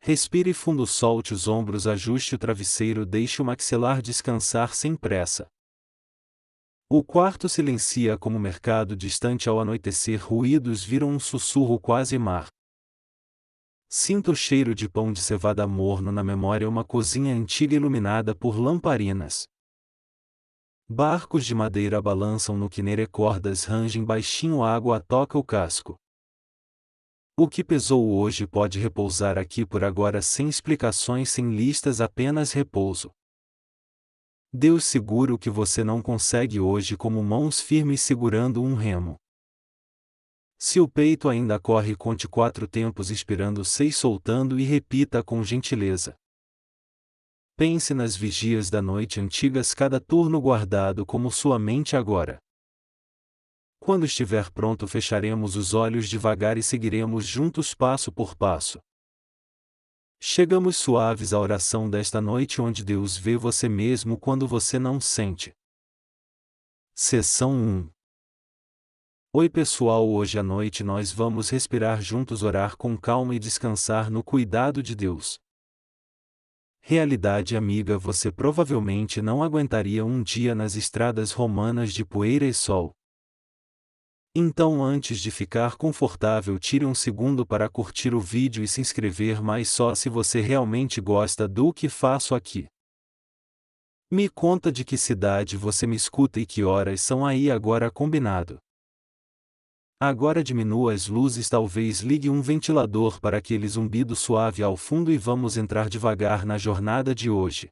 Respire fundo, solte os ombros, ajuste o travesseiro, deixe o maxilar descansar sem pressa. O quarto silencia como o mercado distante ao anoitecer, ruídos viram um sussurro quase mar. Sinta o cheiro de pão de cevada morno na memória, uma cozinha antiga iluminada por lamparinas. Barcos de madeira balançam no quinere, cordas rangem baixinho, a água toca o casco. O que pesou hoje pode repousar aqui por agora, sem explicações, sem listas, apenas repouso. Deus segura o que você não consegue hoje, como mãos firmes segurando um remo. Se o peito ainda corre, conte 4 tempos, expirando 6, soltando, e repita com gentileza. Pense nas vigias da noite antigas, cada turno guardado como sua mente agora. Quando estiver pronto, fecharemos os olhos devagar e seguiremos juntos passo por passo. Chegamos suaves à oração desta noite, onde Deus vê você mesmo quando você não sente. Sessão 1. Oi pessoal, hoje à noite nós vamos respirar juntos, orar com calma e descansar no cuidado de Deus. Realidade amiga, você provavelmente não aguentaria um dia nas estradas romanas de poeira e sol. Então, antes de ficar confortável, tire um segundo para curtir o vídeo e se inscrever, mas só se você realmente gosta do que faço aqui. Me conta de que cidade você me escuta e que horas são aí agora, combinado? Agora diminua as luzes, talvez ligue um ventilador para aquele zumbido suave ao fundo e vamos entrar devagar na jornada de hoje.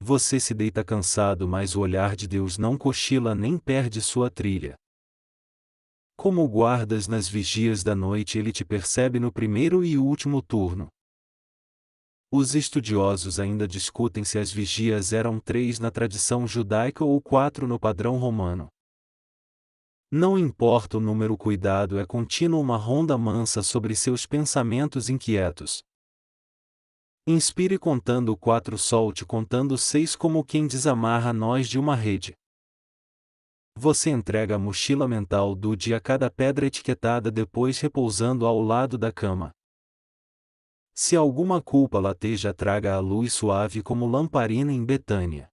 Você se deita cansado, mas o olhar de Deus não cochila nem perde sua trilha. Como guardas nas vigias da noite, ele te percebe no primeiro e último turno. Os estudiosos ainda discutem se as vigias eram 3 na tradição judaica ou 4 no padrão romano. Não importa o número, o cuidado é contínuo, uma ronda mansa sobre seus pensamentos inquietos. Inspire contando 4, solte contando 6, como quem desamarra nós de uma rede. Você entrega a mochila mental do dia a cada pedra etiquetada, depois repousando ao lado da cama. Se alguma culpa lateja, traga a luz suave como lamparina em Betânia.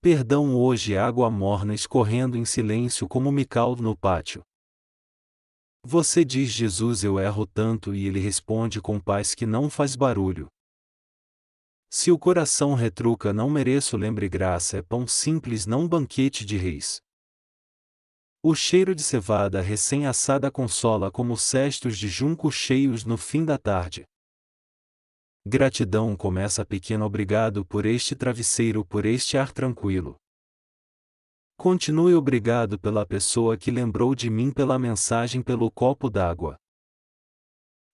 Perdão hoje, água morna escorrendo em silêncio como Mical no pátio. Você diz: Jesus, eu erro tanto, e ele responde com paz que não faz barulho. Se o coração retruca, não mereço, lembre, graça é pão simples, não banquete de reis. O cheiro de cevada recém-assada consola como cestos de junco cheios no fim da tarde. Gratidão começa pequena, obrigado por este travesseiro, por este ar tranquilo. Continue, obrigado pela pessoa que lembrou de mim, pela mensagem, pelo copo d'água.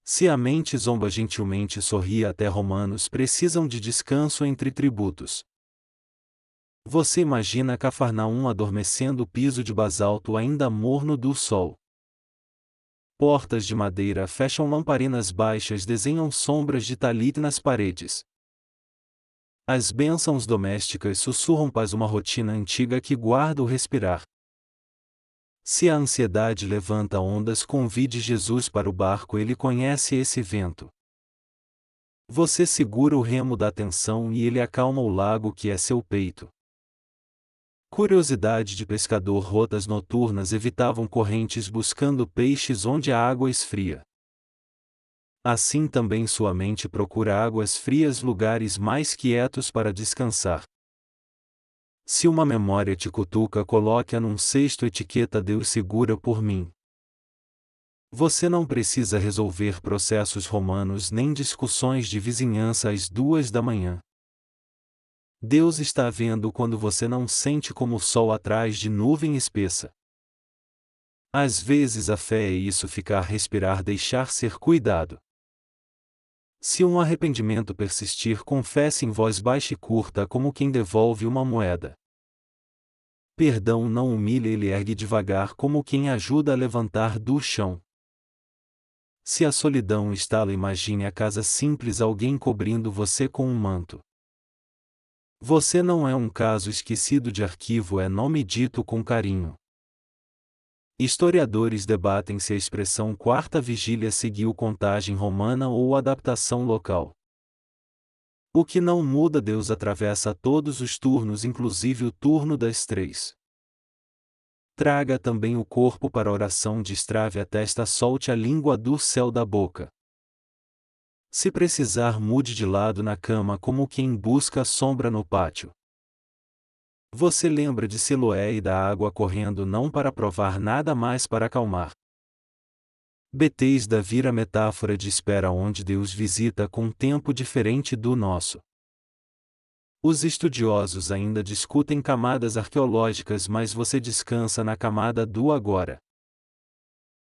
Se a mente zomba, gentilmente sorria, até romanos precisam de descanso entre tributos. Você imagina Cafarnaum adormecendo, o piso de basalto ainda morno do sol. Portas de madeira fecham, lamparinas baixas desenham sombras de talit nas paredes. As bênçãos domésticas sussurram paz, uma rotina antiga que guarda o respirar. Se a ansiedade levanta ondas, convide Jesus para o barco, ele conhece esse vento. Você segura o remo da atenção e ele acalma o lago que é seu peito. Curiosidade de pescador, rotas noturnas evitavam correntes buscando peixes onde a água esfria. Assim também sua mente procura águas frias, lugares mais quietos para descansar. Se uma memória te cutuca, coloque-a num cesto, etiqueta Deus segura por mim. Você não precisa resolver processos romanos nem discussões de vizinhança às 2 da manhã. Deus está vendo quando você não sente, como o sol atrás de nuvem espessa. Às vezes a fé é isso, ficar, respirar, deixar ser cuidado. Se um arrependimento persistir, confesse em voz baixa e curta, como quem devolve uma moeda. Perdão não humilha, ele ergue devagar, como quem ajuda a levantar do chão. Se a solidão instala, imagine a casa simples, alguém cobrindo você com um manto. Você não é um caso esquecido de arquivo, é nome dito com carinho. Historiadores debatem se a expressão quarta vigília seguiu contagem romana ou adaptação local. O que não muda, Deus atravessa todos os turnos, inclusive o turno das 3. Traga também o corpo para a oração, destrave a testa, solte a língua do céu da boca. Se precisar, mude de lado na cama como quem busca sombra no pátio. Você lembra de Siloé e da água correndo, não para provar, nada mais para acalmar. Betesda vira metáfora de espera, onde Deus visita com um tempo diferente do nosso. Os estudiosos ainda discutem camadas arqueológicas, mas você descansa na camada do agora.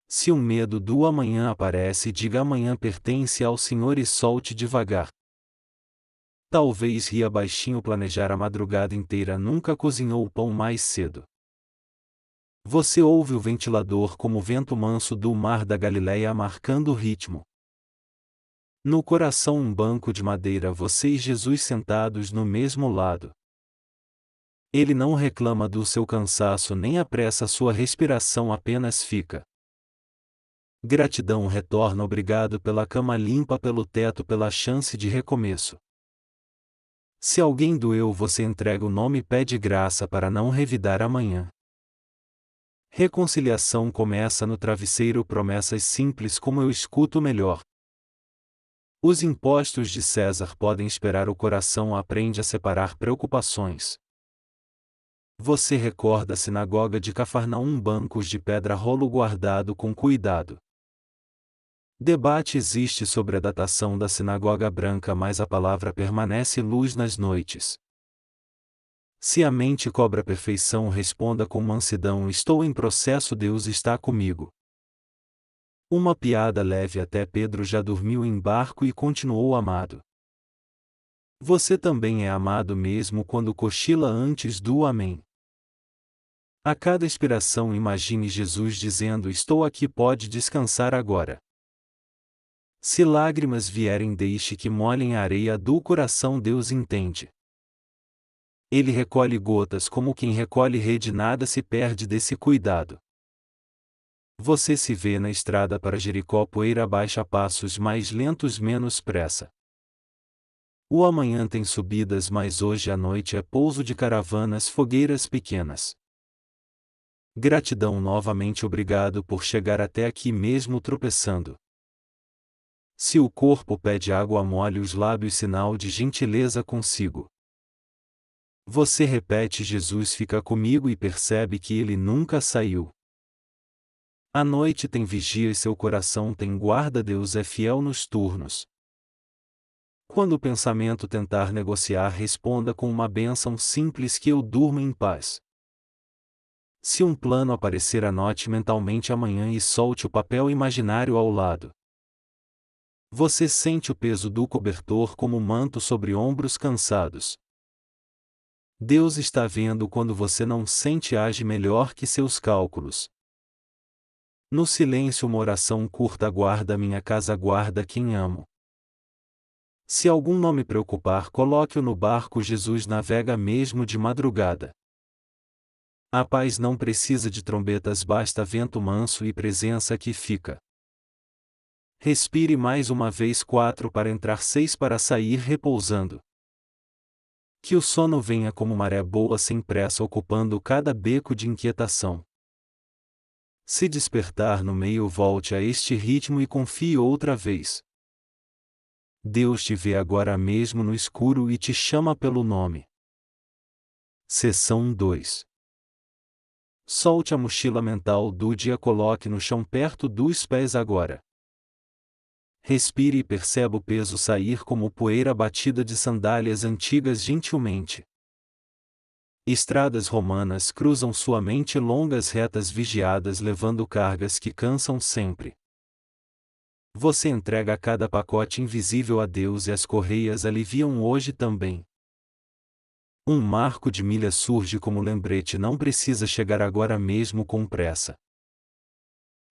Se o medo do amanhã aparece, diga: amanhã pertence ao Senhor, e solte devagar. Talvez ria baixinho, planejar a madrugada inteira, nunca cozinhou o pão mais cedo. Você ouve o ventilador como o vento manso do mar da Galileia marcando o ritmo. No coração um banco de madeira, você e Jesus sentados no mesmo lado. Ele não reclama do seu cansaço nem apressa sua respiração, apenas fica. Gratidão retorna, obrigado pela cama limpa, pelo teto, pela chance de recomeço. Se alguém doeu, você entrega o nome e pede graça para não revidar amanhã. Reconciliação começa no travesseiro, promessas simples como eu escuto melhor. Os impostos de César podem esperar, o coração aprende a separar preocupações. Você recorda a sinagoga de Cafarnaum, bancos de pedra rolo guardado com cuidado. Debate existe sobre a datação da sinagoga branca, mas a palavra permanece luz nas noites. Se a mente cobra perfeição, responda com mansidão: estou em processo, Deus está comigo. Uma piada leve, até Pedro já dormiu em barco e continuou amado. Você também é amado mesmo quando cochila antes do amém. A cada expiração, imagine Jesus dizendo: estou aqui, pode descansar agora. Se lágrimas vierem, deixe que molhem a areia do coração, Deus entende. Ele recolhe gotas como quem recolhe rede, nada se perde desse cuidado. Você se vê na estrada para Jericó, poeira abaixo, a passos mais lentos, menos pressa. O amanhã tem subidas, mas hoje à noite é pouso de caravanas, fogueiras pequenas. Gratidão novamente, obrigado por chegar até aqui mesmo tropeçando. Se o corpo pede água, molhe os lábios, sinal de gentileza consigo. Você repete: Jesus fica comigo, e percebe que ele nunca saiu. A noite tem vigia e seu coração tem guarda, Deus é fiel nos turnos. Quando o pensamento tentar negociar, responda com uma bênção simples: que eu durmo em paz. Se um plano aparecer, anote mentalmente amanhã e solte o papel imaginário ao lado. Você sente o peso do cobertor como um manto sobre ombros cansados. Deus está vendo quando você não sente, age melhor que seus cálculos. No silêncio, uma oração curta: guarda minha casa, guarda quem amo. Se algum não me preocupar, coloque-o no barco, Jesus navega mesmo de madrugada. A paz não precisa de trombetas, basta vento manso e presença que fica. Respire mais uma vez, 4 para entrar, 6 para sair, repousando. Que o sono venha como maré boa, sem pressa, ocupando cada beco de inquietação. Se despertar no meio, volte a este ritmo e confie outra vez. Deus te vê agora mesmo no escuro e te chama pelo nome. Seção 2. Solte a mochila mental do dia, coloque no chão perto dos pés agora. Respire e perceba o peso sair como poeira batida de sandálias antigas gentilmente. Estradas romanas cruzam sua mente, longas retas vigiadas levando cargas que cansam sempre. Você entrega cada pacote invisível a Deus e as correias aliviam hoje também. Um marco de milha surge como lembrete, não precisa chegar agora mesmo com pressa.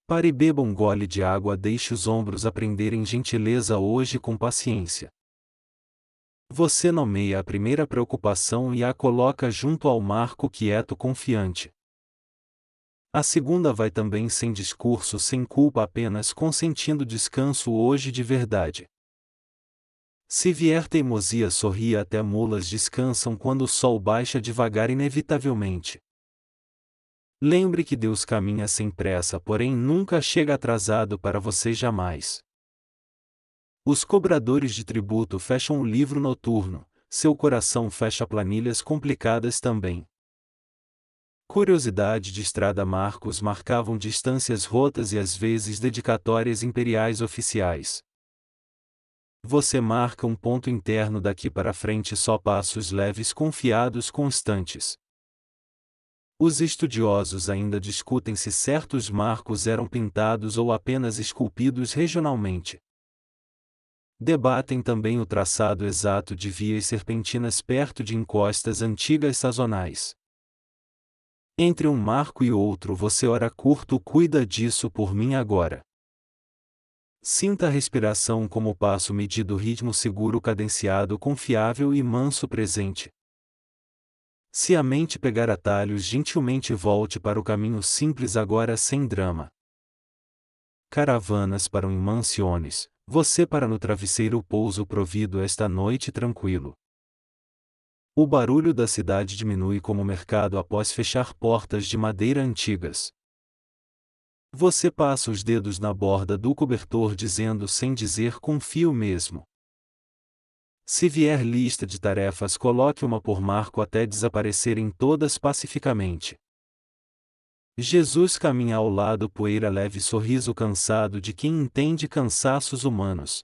Pare e beba um gole de água, deixe os ombros aprenderem gentileza hoje com paciência. Você nomeia a primeira preocupação e a coloca junto ao marco quieto confiante. A segunda vai também sem discurso, sem culpa, apenas consentindo descanso hoje de verdade. Se vier teimosia, sorria, até mulas descansam quando o sol baixa devagar inevitavelmente. Lembre que Deus caminha sem pressa, porém nunca chega atrasado para você jamais. Os cobradores de tributo fecham o livro noturno, seu coração fecha planilhas complicadas também. Curiosidade de estrada, marcos marcavam distâncias rotas e às vezes dedicatórias imperiais oficiais. Você marca um ponto interno, daqui para frente só passos leves, confiados, constantes. Os estudiosos ainda discutem se certos marcos eram pintados ou apenas esculpidos regionalmente. Debatem também o traçado exato de vias serpentinas perto de encostas antigas sazonais. Entre um marco e outro você ora curto: cuida disso por mim agora. Sinta a respiração como passo medido, ritmo seguro, cadenciado, confiável e manso presente. Se a mente pegar atalhos, gentilmente volte para o caminho simples agora, sem drama. Caravanas para um mansiones, você para no travesseiro pouso provido esta noite tranquilo. O barulho da cidade diminui como o mercado após fechar portas de madeira antigas. Você passa os dedos na borda do cobertor dizendo sem dizer: confio mesmo. Se vier lista de tarefas, coloque uma por marco até desaparecerem todas pacificamente. Jesus caminha ao lado, poeira leve, sorriso cansado de quem entende cansaços humanos.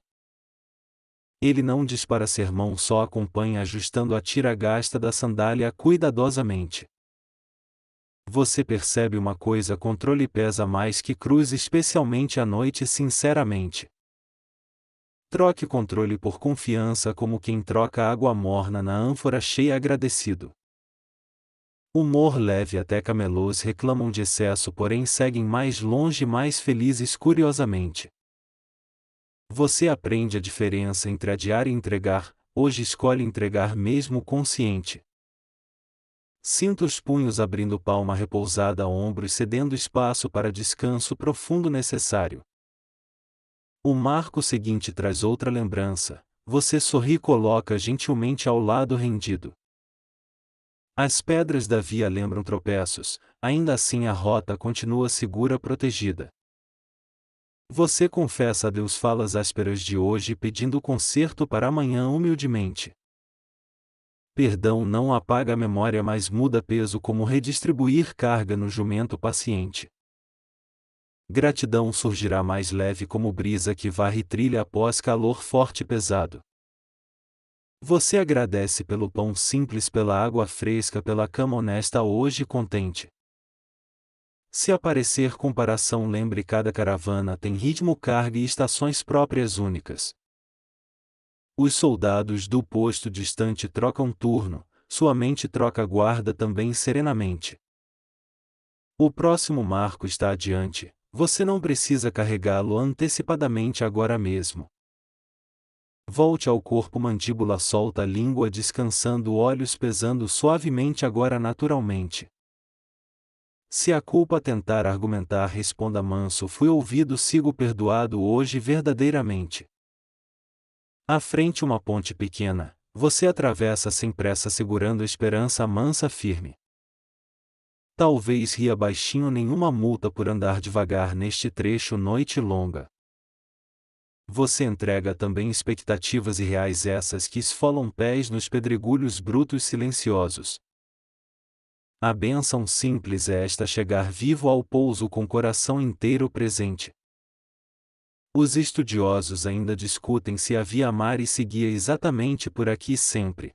Ele não dispara sermão, só acompanha ajustando a tira gasta da sandália cuidadosamente. Você percebe uma coisa: controle pesa mais que cruz, especialmente à noite. Sinceramente, troque controle por confiança, como quem troca água morna na ânfora cheia, agradecido. Humor leve, até camelôs reclamam de excesso, porém seguem mais longe, mais felizes curiosamente. Você aprende a diferença entre adiar e entregar, hoje escolhe entregar mesmo consciente. Sinta os punhos abrindo, palma repousada, ombros cedendo espaço para descanso profundo necessário. O marco seguinte traz outra lembrança, você sorri, coloca gentilmente ao lado rendido. As pedras da via lembram tropeços, ainda assim a rota continua segura, protegida. Você confessa a Deus falas ásperas de hoje, pedindo conserto para amanhã humildemente. Perdão não apaga a memória, mas muda peso, como redistribuir carga no jumento paciente. Gratidão surgirá mais leve como brisa que varre trilha após calor forte e pesado. Você agradece pelo pão simples, pela água fresca, pela cama honesta, hoje contente. Se aparecer comparação, lembre: cada caravana tem ritmo, carga e estações próprias únicas. Os soldados do posto distante trocam turno, sua mente troca guarda também serenamente. O próximo marco está adiante, você não precisa carregá-lo antecipadamente agora mesmo. Volte ao corpo, mandíbula solta, a língua descansando, olhos pesando suavemente agora naturalmente. Se a culpa tentar argumentar, responda manso: fui ouvido, sigo perdoado hoje verdadeiramente. À frente uma ponte pequena, você atravessa sem pressa, segurando a esperança mansa firme. Talvez ria baixinho, nenhuma multa por andar devagar neste trecho, noite longa. Você entrega também expectativas irreais, essas que esfolam pés nos pedregulhos brutos silenciosos. A bênção simples é esta: chegar vivo ao pouso com coração inteiro presente. Os estudiosos ainda discutem se havia mar e seguia exatamente por aqui sempre.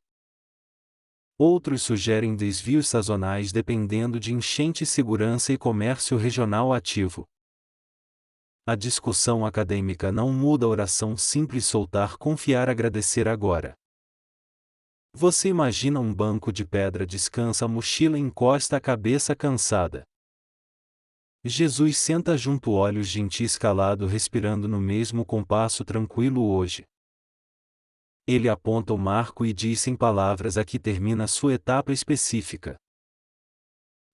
Outros sugerem desvios sazonais dependendo de enchente, segurança e comércio regional ativo. A discussão acadêmica não muda a oração simples: soltar, confiar, agradecer agora. Você imagina um banco de pedra, descansa a mochila, encosta a cabeça cansada. Jesus senta junto, olhos gentis, calado, respirando no mesmo compasso, tranquilo hoje. Ele aponta o marco e diz sem palavras: aqui termina sua etapa específica.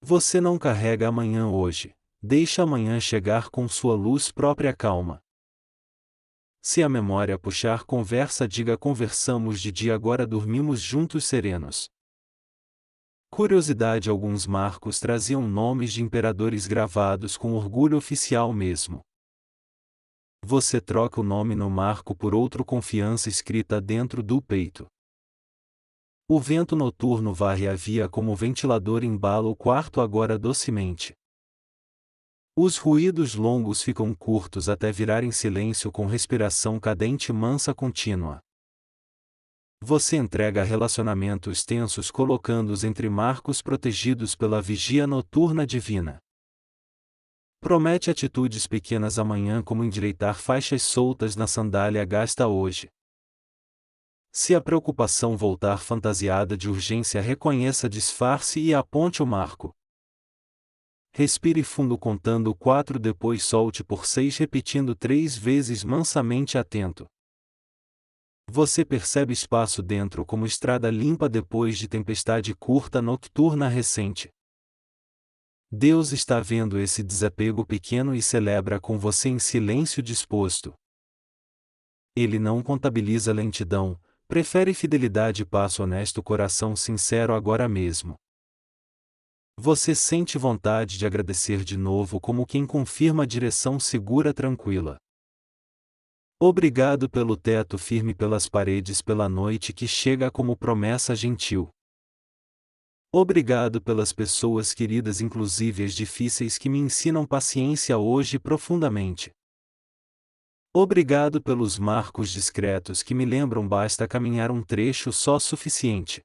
Você não carrega amanhã hoje, deixa amanhã chegar com sua luz própria calma. Se a memória puxar conversa, diga: conversamos de dia, agora dormimos juntos serenos. Curiosidade: alguns marcos traziam nomes de imperadores gravados com orgulho oficial mesmo. Você troca o nome no marco por outro, confiança escrita dentro do peito. O vento noturno varre a via como o ventilador, embala o quarto agora docemente. Os ruídos longos ficam curtos até virar em silêncio, com respiração cadente e mansa contínua. Você entrega relacionamentos tensos, colocando-os entre marcos protegidos pela vigia noturna divina. Promete atitudes pequenas amanhã, como endireitar faixas soltas na sandália gasta hoje. Se a preocupação voltar fantasiada de urgência, reconheça disfarce e aponte o marco. Respire fundo, contando 4, depois solte por 6, repetindo 3 vezes mansamente, atento. Você percebe espaço dentro, como estrada limpa depois de tempestade curta nocturna recente. Deus está vendo esse desapego pequeno e celebra com você em silêncio disposto. Ele não contabiliza lentidão, prefere fidelidade, passo honesto, coração sincero agora mesmo. Você sente vontade de agradecer de novo, como quem confirma a direção segura, tranquila. Obrigado pelo teto firme, pelas paredes, pela noite que chega como promessa gentil. Obrigado pelas pessoas queridas, inclusive as difíceis, que me ensinam paciência hoje profundamente. Obrigado pelos marcos discretos que me lembram basta caminhar um trecho só suficiente.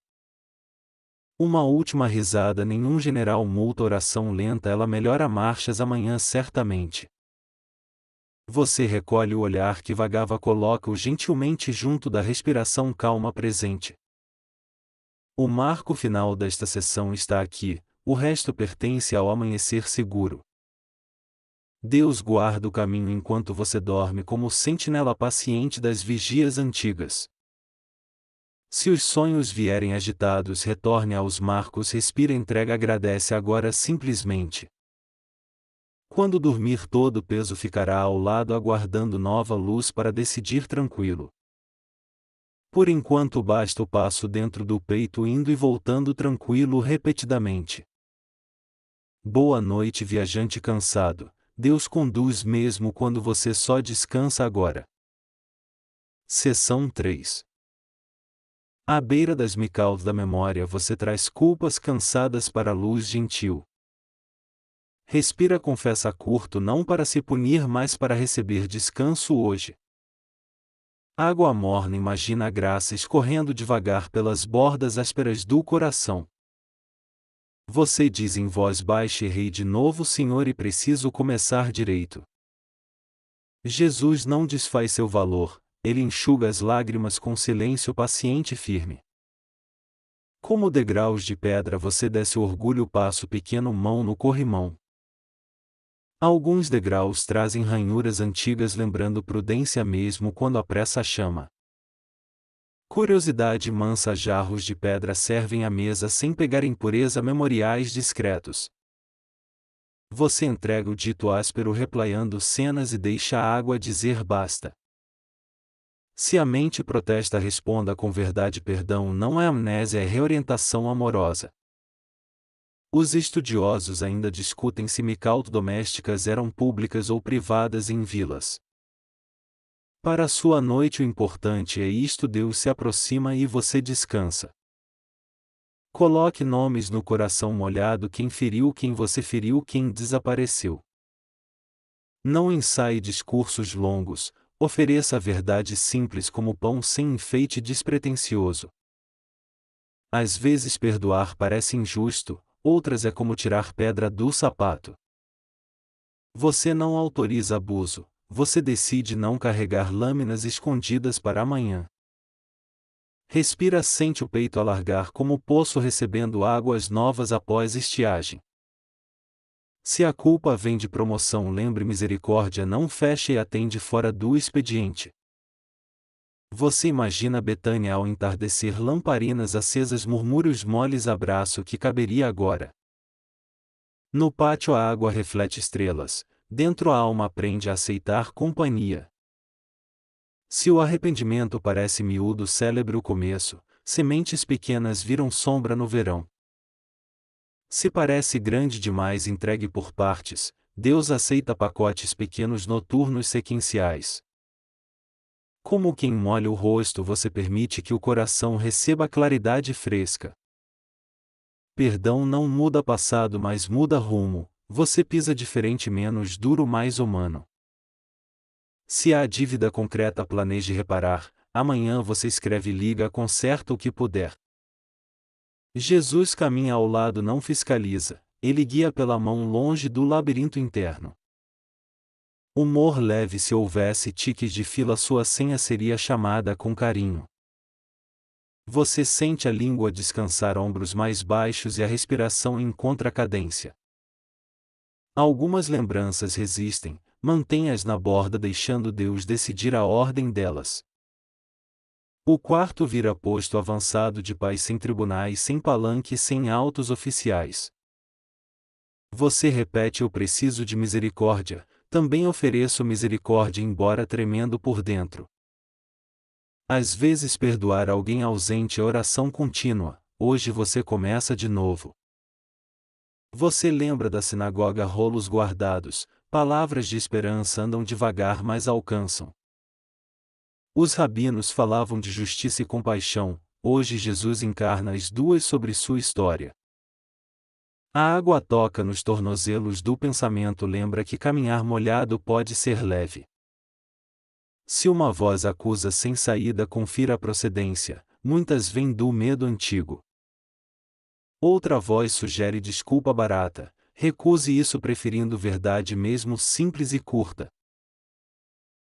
Uma última risada, nenhum general multa, oração lenta, ela melhora marchas amanhã certamente. Você recolhe o olhar que vagava, coloca-o gentilmente junto da respiração calma presente. O marco final desta sessão está aqui, o resto pertence ao amanhecer seguro. Deus guarda o caminho enquanto você dorme, como sentinela paciente das vigias antigas. Se os sonhos vierem agitados, retorne aos marcos, respira, entrega, agradece agora simplesmente. Quando dormir, todo o peso ficará ao lado, aguardando nova luz para decidir tranquilo. Por enquanto basta o passo dentro do peito, indo e voltando tranquilo repetidamente. Boa noite, viajante cansado, Deus conduz mesmo quando você só descansa agora. Seção 3. À beira das micaudas da memória, você traz culpas cansadas para a luz gentil. Respira, confessa curto, não para se punir, mas para receber descanso hoje. Água morna, imagina a graça escorrendo devagar pelas bordas ásperas do coração. Você diz em voz baixa: errei de novo, Senhor, e preciso começar direito. Jesus não desfaz seu valor, ele enxuga as lágrimas com silêncio paciente e firme. Como degraus de pedra você desce o orgulho, passo pequeno, mão no corrimão. Alguns degraus trazem ranhuras antigas, lembrando prudência mesmo quando a pressa chama. Curiosidade mansa, jarros de pedra servem à mesa sem pegar impureza, memoriais discretos. Você entrega o dito áspero, replaiando cenas, e deixa a água dizer basta. Se a mente protesta, responda com verdade: perdão não é amnésia, é reorientação amorosa. Os estudiosos ainda discutem se micautas domésticas eram públicas ou privadas em vilas. Para a sua noite o importante é isto: Deus se aproxima e você descansa. Coloque nomes no coração molhado: quem feriu, quem você feriu, quem desapareceu. Não ensaie discursos longos, ofereça a verdade simples como pão sem enfeite despretensioso. Às vezes perdoar parece injusto, outras é como tirar pedra do sapato. Você não autoriza abuso, você decide não carregar lâminas escondidas para amanhã. Respira, sente o peito alargar como poço recebendo águas novas após estiagem. Se a culpa vem de promoção, lembre: misericórdia não fecha e atende fora do expediente. Você imagina Betânia ao entardecer, lamparinas acesas, murmúrios moles, abraço que caberia agora. No pátio a água reflete estrelas, dentro a alma aprende a aceitar companhia. Se o arrependimento parece miúdo, célebre o começo, sementes pequenas viram sombra no verão. Se parece grande demais, entregue por partes, Deus aceita pacotes pequenos noturnos sequenciais. Como quem molha o rosto, você permite que o coração receba claridade fresca. Perdão não muda passado, mas muda rumo. Você pisa diferente, menos duro, mais humano. Se há dívida concreta, planeje reparar. Amanhã você escreve, liga, conserta o que puder. Jesus caminha ao lado, não fiscaliza. Ele guia pela mão longe do labirinto interno. Humor leve: se houvesse tiques de fila, sua senha seria chamada com carinho. Você sente a língua descansar, ombros mais baixos e a respiração encontra cadência. Algumas lembranças resistem, mantenha-as na borda, deixando Deus decidir a ordem delas. O quarto vira posto avançado de paz, sem tribunais, sem palanque, sem altos oficiais. Você repete: eu preciso de misericórdia, também ofereço misericórdia, embora tremendo por dentro. Às vezes perdoar alguém ausente é oração contínua. Hoje você começa de novo. Você lembra da sinagoga, rolos guardados, palavras de esperança andam devagar, mas alcançam. Os rabinos falavam de justiça e compaixão, hoje Jesus encarna as duas sobre sua história. A água toca nos tornozelos do pensamento, lembra que caminhar molhado pode ser leve. Se uma voz acusa sem saída, confira a procedência, muitas vêm do medo antigo. Outra voz sugere desculpa barata, recuse isso, preferindo verdade mesmo simples e curta.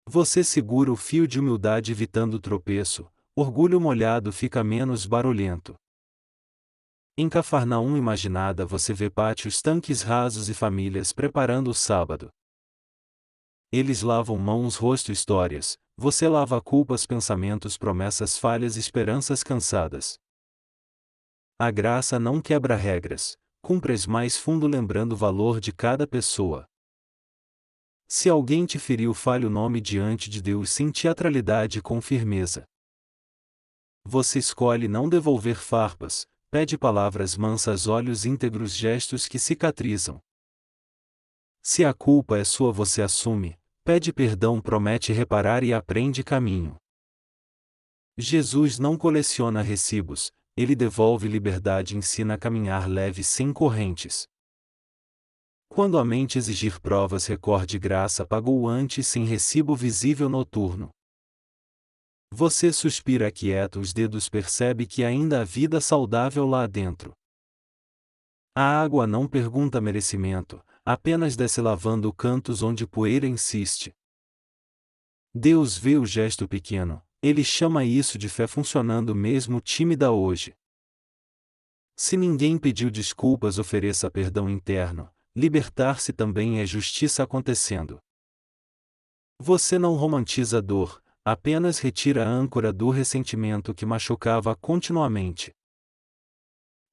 Você segura o fio de humildade, evitando tropeço, orgulho molhado fica menos barulhento. Em Cafarnaum imaginada você vê pátios, tanques rasos e famílias preparando o sábado. Eles lavam mãos, rosto, histórias, você lava culpas, pensamentos, promessas falhas, esperanças cansadas. A graça não quebra regras, cumpre-as mais fundo, lembrando o valor de cada pessoa. Se alguém te feriu, fale o nome diante de Deus sem teatralidade, com firmeza. Você escolhe não devolver farpas, pede palavras mansas, olhos íntegros, gestos que cicatrizam. Se a culpa é sua, você assume, pede perdão, promete reparar e aprende caminho. Jesus não coleciona recibos, ele devolve liberdade, ensina a caminhar leve sem correntes. Quando a mente exigir provas, recorde graça, pagou antes sem recibo visível noturno. Você suspira quieto, os dedos percebe que ainda há vida saudável lá dentro. A água não pergunta merecimento, apenas desce lavando cantos onde poeira insiste. Deus vê o gesto pequeno, ele chama isso de fé funcionando mesmo tímida hoje. Se ninguém pediu desculpas, ofereça perdão interno, libertar-se também é justiça acontecendo. Você não romantiza a dor, apenas retira a âncora do ressentimento que machucava continuamente.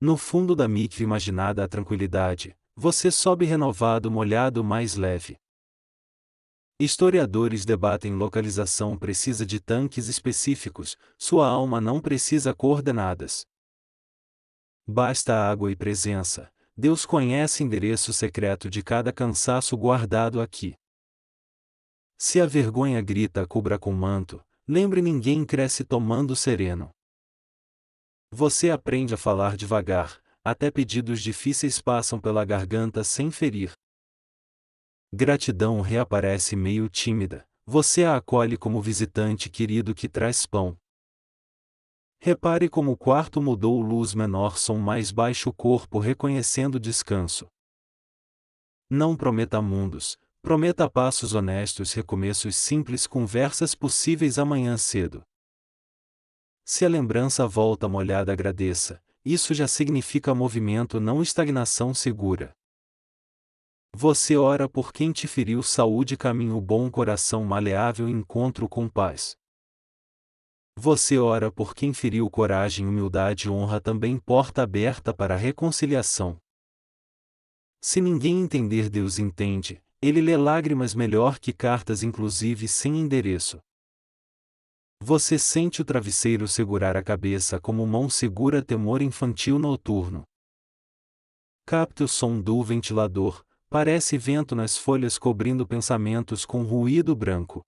No fundo da mikve imaginada a tranquilidade, você sobe renovado, molhado, mais leve. Historiadores debatem localização precisa de tanques específicos, sua alma não precisa coordenadas. Basta água e presença, Deus conhece endereço secreto de cada cansaço guardado aqui. Se a vergonha grita, cubra com manto, lembre, ninguém cresce tomando sereno. Você aprende a falar devagar, até pedidos difíceis passam pela garganta sem ferir. Gratidão reaparece meio tímida, você a acolhe como visitante querido que traz pão. Repare como o quarto mudou, luz menor, som mais baixo, o corpo reconhecendo descanso. Não prometa mundos, prometa passos honestos, recomeços simples, conversas possíveis amanhã cedo. Se a lembrança volta molhada, agradeça, isso já significa movimento, não estagnação segura. Você ora por quem te feriu, saúde, caminho bom, coração maleável, encontro com paz. Você ora por quem feriu, coragem, humildade, honra, também porta aberta para a reconciliação. Se ninguém entender, Deus entende, Ele lê lágrimas melhor que cartas, inclusive sem endereço. Você sente o travesseiro segurar a cabeça como mão segura temor infantil noturno. Capte o som do ventilador, parece vento nas folhas cobrindo pensamentos com ruído branco.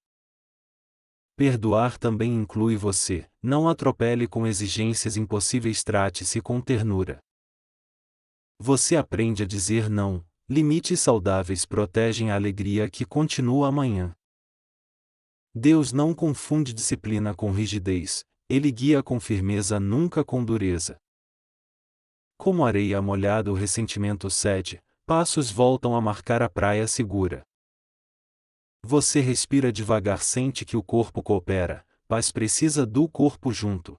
Perdoar também inclui você, não atropele com exigências impossíveis, trate-se com ternura. Você aprende a dizer não, limites saudáveis protegem a alegria que continua amanhã. Deus não confunde disciplina com rigidez, Ele guia com firmeza, nunca com dureza. Como areia molhada o ressentimento cede, passos voltam a marcar a praia segura. Você respira devagar, sente que o corpo coopera, paz precisa do corpo junto.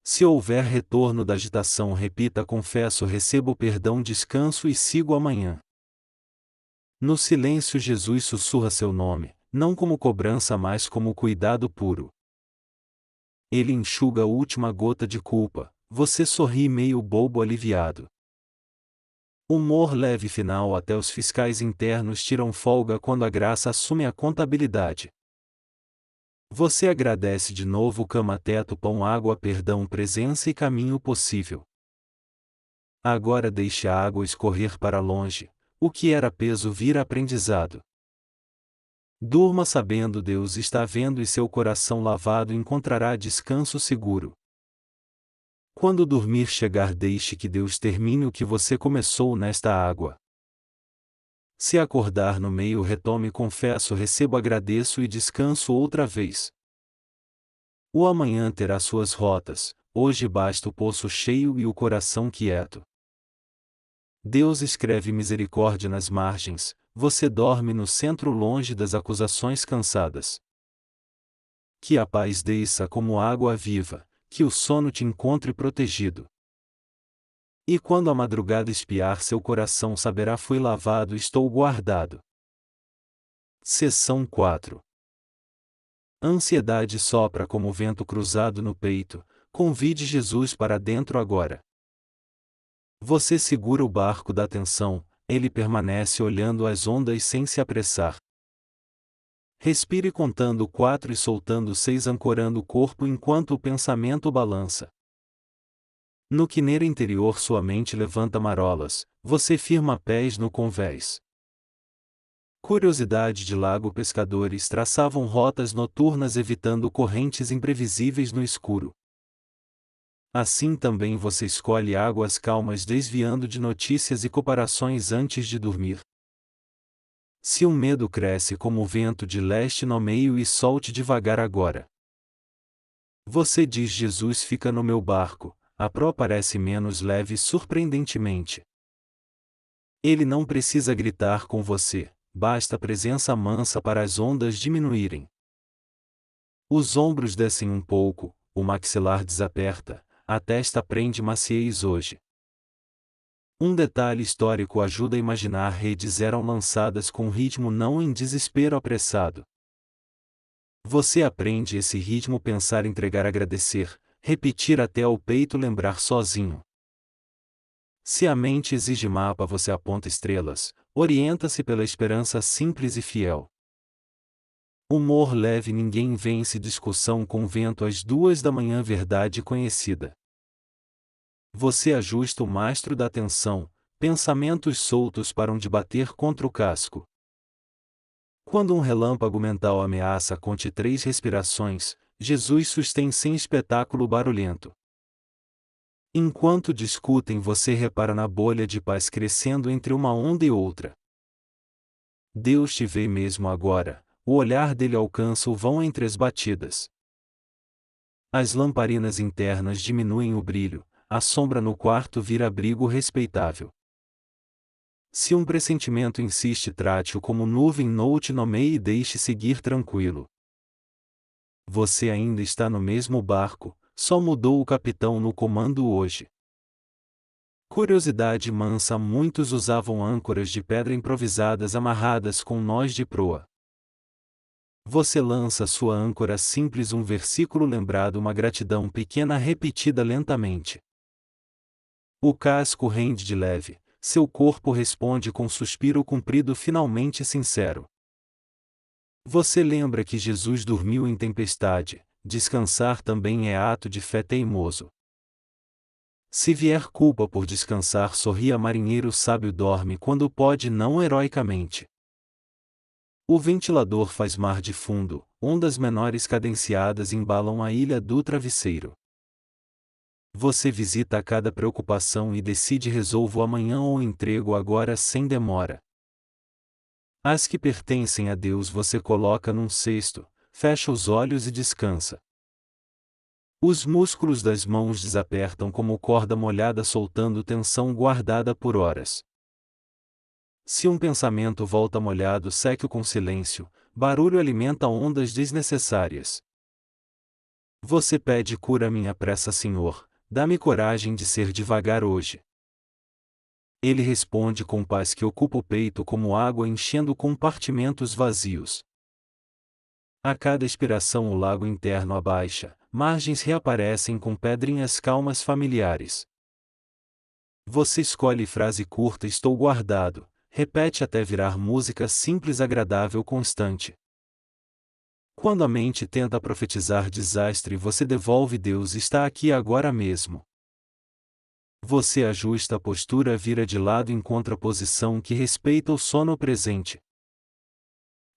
Se houver retorno da agitação, repita: confesso, recebo perdão, descanso e sigo amanhã. No silêncio, Jesus sussurra seu nome, não como cobrança, mas como cuidado puro. Ele enxuga a última gota de culpa, você sorri meio bobo, aliviado. Humor leve final, até os fiscais internos tiram folga quando a graça assume a contabilidade. Você agradece de novo: cama, teto, pão, água, perdão, presença e caminho possível. Agora deixe a água escorrer para longe, o que era peso vira aprendizado. Durma sabendo Deus está vendo e seu coração lavado encontrará descanso seguro. Quando dormir chegar, deixe que Deus termine o que você começou nesta água. Se acordar no meio, retome: confesso, recebo, agradeço e descanso outra vez. O amanhã terá suas rotas, hoje basta o poço cheio e o coração quieto. Deus escreve misericórdia nas margens, você dorme no centro, longe das acusações cansadas. Que a paz desça como água viva, que o sono te encontre protegido. E quando a madrugada espiar seu coração, saberá: fui lavado, estou guardado. Seção 4. A ansiedade sopra como vento cruzado no peito, convide Jesus para dentro agora. Você segura o barco da atenção, ele permanece olhando as ondas sem se apressar. Respire contando 4 e soltando 6, ancorando o corpo enquanto o pensamento balança. No quineiro interior sua mente levanta marolas, você firma pés no convés. Curiosidade de lago, pescadores traçavam rotas noturnas evitando correntes imprevisíveis no escuro. Assim também você escolhe águas calmas, desviando de notícias e comparações antes de dormir. Se um medo cresce como o vento de leste, nomeie-o e solte devagar agora. Você diz: Jesus fica no meu barco, a proa parece menos leve surpreendentemente. Ele não precisa gritar com você, basta a presença mansa para as ondas diminuírem. Os ombros descem um pouco, o maxilar desaperta, a testa prende maciez hoje. Um detalhe histórico ajuda a imaginar: redes eram lançadas com ritmo, não em desespero apressado. Você aprende esse ritmo: pensar, entregar, agradecer, repetir até o peito lembrar sozinho. Se a mente exige mapa, você aponta estrelas, orienta-se pela esperança simples e fiel. Humor leve, ninguém vence discussão com vento às 2 da manhã, verdade conhecida. Você ajusta o mastro da atenção, pensamentos soltos param de bater contra o casco. Quando um relâmpago mental ameaça, conte 3 respirações, Jesus sustém sem espetáculo barulhento. Enquanto discutem, você repara na bolha de paz crescendo entre uma onda e outra. Deus te vê mesmo agora, o olhar dele alcança o vão entre as batidas. As lamparinas internas diminuem o brilho, a sombra no quarto vira abrigo respeitável. Se um pressentimento insiste, trate-o como nuvem, note, nomeie e deixe seguir tranquilo. Você ainda está no mesmo barco, só mudou o capitão no comando hoje. Curiosidade mansa, muitos usavam âncoras de pedra improvisadas amarradas com nós de proa. Você lança sua âncora simples, um versículo lembrado, uma gratidão pequena repetida lentamente. O casco rende de leve, seu corpo responde com suspiro comprido finalmente sincero. Você lembra que Jesus dormiu em tempestade, descansar também é ato de fé teimoso. Se vier culpa por descansar, sorria marinheiro sábio, dorme quando pode, não heroicamente. O ventilador faz mar de fundo, ondas menores cadenciadas embalam a ilha do travesseiro. Você visita a cada preocupação e decide: resolvo amanhã ou entrego agora sem demora. As que pertencem a Deus você coloca num cesto, fecha os olhos e descansa. Os músculos das mãos desapertam como corda molhada, soltando tensão guardada por horas. Se um pensamento volta molhado, seque-o com silêncio, barulho alimenta ondas desnecessárias. Você pede: cura minha pressa, Senhor, dá-me coragem de ser devagar hoje. Ele responde com paz que ocupa o peito como água enchendo compartimentos vazios. A cada expiração o lago interno abaixa, margens reaparecem com pedrinhas calmas familiares. Você escolhe frase curta: estou guardado, repete até virar música simples, agradável, constante. Quando a mente tenta profetizar desastre, você devolve: Deus está aqui agora mesmo. Você ajusta a postura, vira de lado, encontra posição que respeita o sono presente.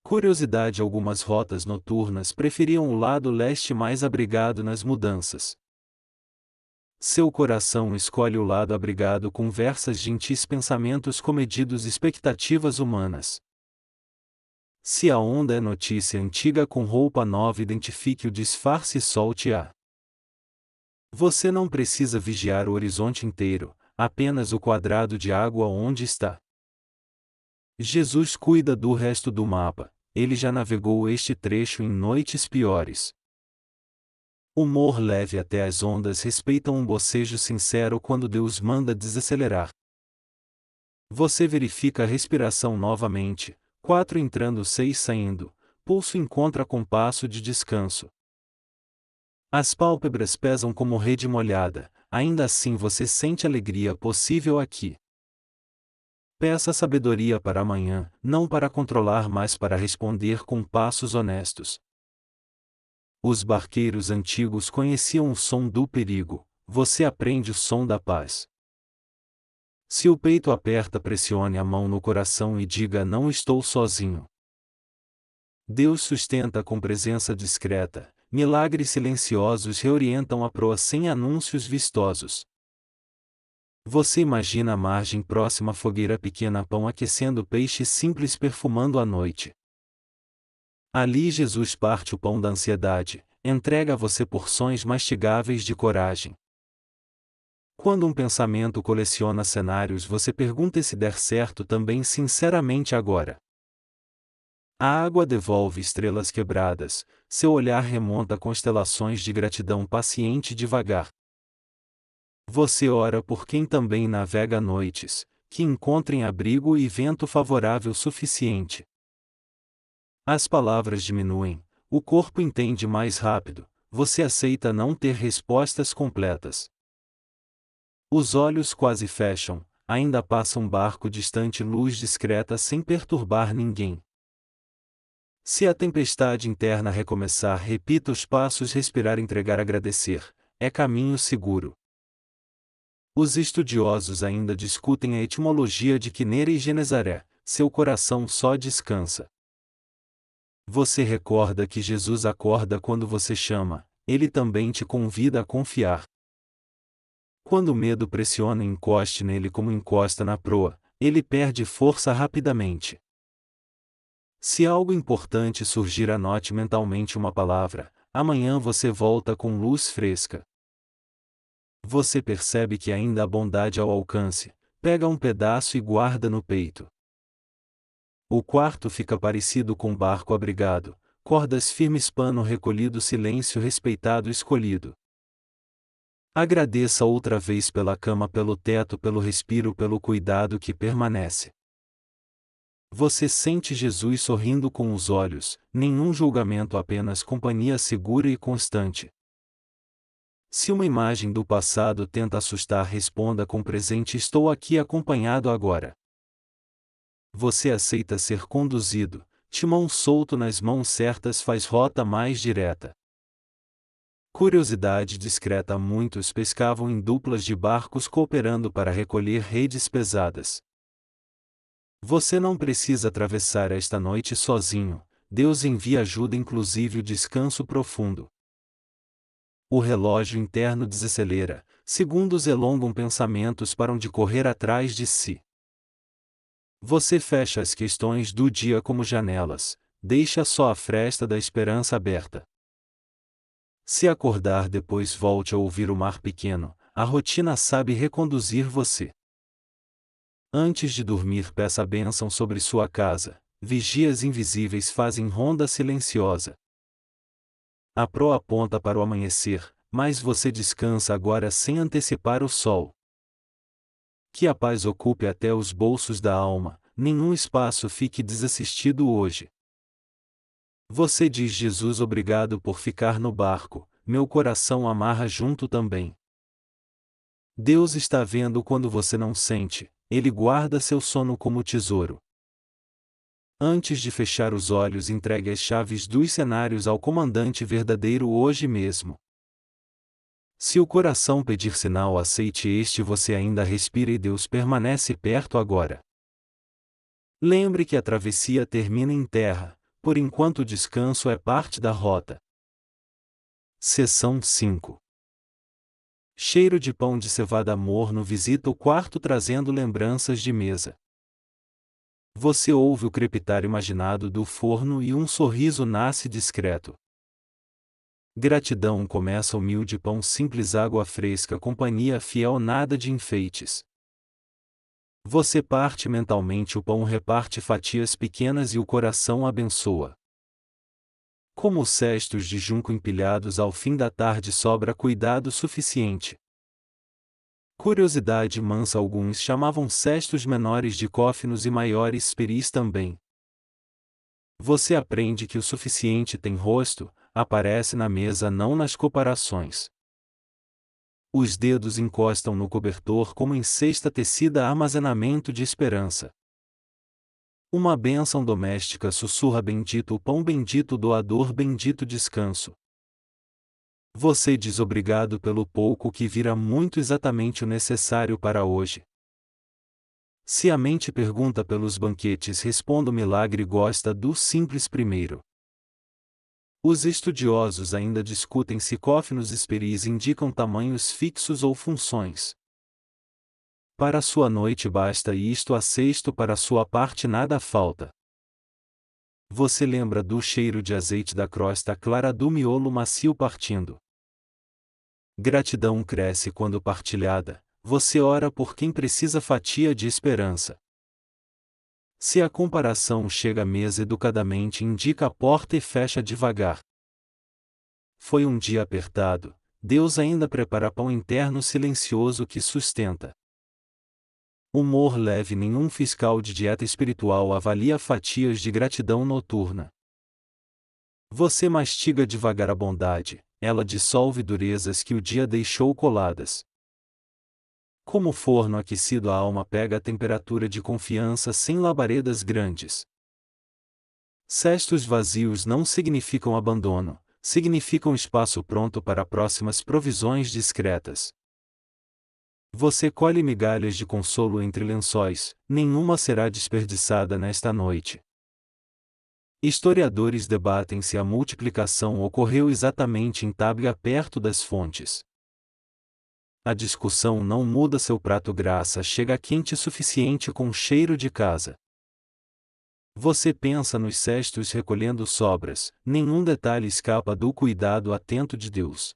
Curiosidade: algumas rotas noturnas preferiam o lado leste, mais abrigado nas mudanças. Seu coração escolhe o lado abrigado, conversas gentis, pensamentos comedidos, expectativas humanas. Se a onda é notícia antiga com roupa nova, identifique o disfarce e solte-a. Você não precisa vigiar o horizonte inteiro, apenas o quadrado de água onde está. Jesus cuida do resto do mapa, ele já navegou este trecho em noites piores. Humor leve até as ondas respeitam um bocejo sincero quando Deus manda desacelerar. Você verifica a respiração novamente, 4 entrando, 6 saindo, pulso encontra compasso de descanso. As pálpebras pesam como rede molhada, ainda assim você sente alegria possível aqui. Peça sabedoria para amanhã, não para controlar, mas para responder com passos honestos. Os barqueiros antigos conheciam o som do perigo, você aprende o som da paz. Se o peito aperta, pressione a mão no coração e diga: não estou sozinho. Deus sustenta com presença discreta, milagres silenciosos reorientam a proa sem anúncios vistosos. Você imagina a margem próxima, fogueira pequena, pão aquecendo, peixe simples perfumando a noite. Ali Jesus parte o pão da ansiedade, entrega a você porções mastigáveis de coragem. Quando um pensamento coleciona cenários, você pergunta: e se der certo também, sinceramente agora? A água devolve estrelas quebradas, seu olhar remonta constelações de gratidão, paciente e devagar. Você ora por quem também navega noites, que encontrem abrigo e vento favorável suficiente. As palavras diminuem, o corpo entende mais rápido, você aceita não ter respostas completas. Os olhos quase fecham, ainda passa um barco distante, luz discreta sem perturbar ninguém. Se a tempestade interna recomeçar, repita os passos: respirar, entregar, agradecer, é caminho seguro. Os estudiosos ainda discutem a etimologia de Quinere e Genezaré, seu coração só descansa. Você recorda que Jesus acorda quando você chama, ele também te convida a confiar. Quando o medo pressiona, encoste nele como encosta na proa, ele perde força rapidamente. Se algo importante surgir, anote mentalmente uma palavra: amanhã você volta com luz fresca. Você percebe que ainda há bondade ao alcance, pega um pedaço e guarda no peito. O quarto fica parecido com um barco abrigado, cordas firmes, pano recolhido, silêncio respeitado escolhido. Agradeça outra vez pela cama, pelo teto, pelo respiro, pelo cuidado que permanece. Você sente Jesus sorrindo com os olhos, nenhum julgamento, apenas companhia segura e constante. Se uma imagem do passado tenta assustar, responda com presente: estou aqui acompanhado agora. Você aceita ser conduzido, timão solto nas mãos certas faz rota mais direta. Curiosidade discreta: muitos pescavam em duplas de barcos cooperando para recolher redes pesadas. Você não precisa atravessar esta noite sozinho, Deus envia ajuda, inclusive o descanso profundo. O relógio interno desacelera, segundos elongam, pensamentos param de correr atrás de si. Você fecha as questões do dia como janelas, deixa só a fresta da esperança aberta. Se acordar depois, volte a ouvir o mar pequeno, a rotina sabe reconduzir você. Antes de dormir, peça a bênção sobre sua casa, vigias invisíveis fazem ronda silenciosa. A proa aponta para o amanhecer, mas você descansa agora sem antecipar o sol. Que a paz ocupe até os bolsos da alma, nenhum espaço fique desassistido hoje. Você diz: Jesus, obrigado por ficar no barco, meu coração amarra junto também. Deus está vendo quando você não sente, Ele guarda seu sono como tesouro. Antes de fechar os olhos, entregue as chaves dos cenários ao comandante verdadeiro hoje mesmo. Se o coração pedir sinal, aceite este: você ainda respira e Deus permanece perto agora. Lembre que a travessia termina em terra, por enquanto o descanso é parte da rota. Seção 5. Cheiro de pão de cevada morno visita o quarto trazendo lembranças de mesa. Você ouve o crepitar imaginado do forno e um sorriso nasce discreto. Gratidão começa humilde: pão simples, água fresca, companhia fiel, nada de enfeites. Você parte mentalmente o pão, reparte fatias pequenas e o coração abençoa. Como cestos de junco empilhados ao fim da tarde, sobra cuidado suficiente. Curiosidade mansa: alguns chamavam cestos menores de cófinos e maiores peris também. Você aprende que o suficiente tem rosto, aparece na mesa, não nas comparações. Os dedos encostam no cobertor como em cesta tecida, armazenamento de esperança. Uma bênção doméstica sussurra: bendito o pão, bendito o doador, bendito descanso. Você diz obrigado pelo pouco que vira muito, exatamente o necessário para hoje. Se a mente pergunta pelos banquetes, responda: o milagre gosta do simples primeiro. Os estudiosos ainda discutem se cófinos esperis indicam tamanhos fixos ou funções. Para sua noite basta isto, a sexto para sua parte nada falta. Você lembra do cheiro de azeite, da crosta clara, do miolo macio partindo. Gratidão cresce quando partilhada, você ora por quem precisa, fatia de esperança. Se a comparação chega à mesa educadamente, indica a porta e fecha devagar. Foi um dia apertado, Deus ainda prepara pão interno silencioso que sustenta. Humor leve: nenhum fiscal de dieta espiritual avalia fatias de gratidão noturna. Você mastiga devagar a bondade, ela dissolve durezas que o dia deixou coladas. Como forno aquecido, a alma pega a temperatura de confiança sem labaredas grandes. Cestos vazios não significam abandono, significam espaço pronto para próximas provisões discretas. Você colhe migalhas de consolo entre lençóis, nenhuma será desperdiçada nesta noite. Historiadores debatem se a multiplicação ocorreu exatamente em Tabga, perto das fontes. A discussão não muda: seu prato graça chega quente suficiente com cheiro de casa. Você pensa nos cestos recolhendo sobras, nenhum detalhe escapa do cuidado atento de Deus.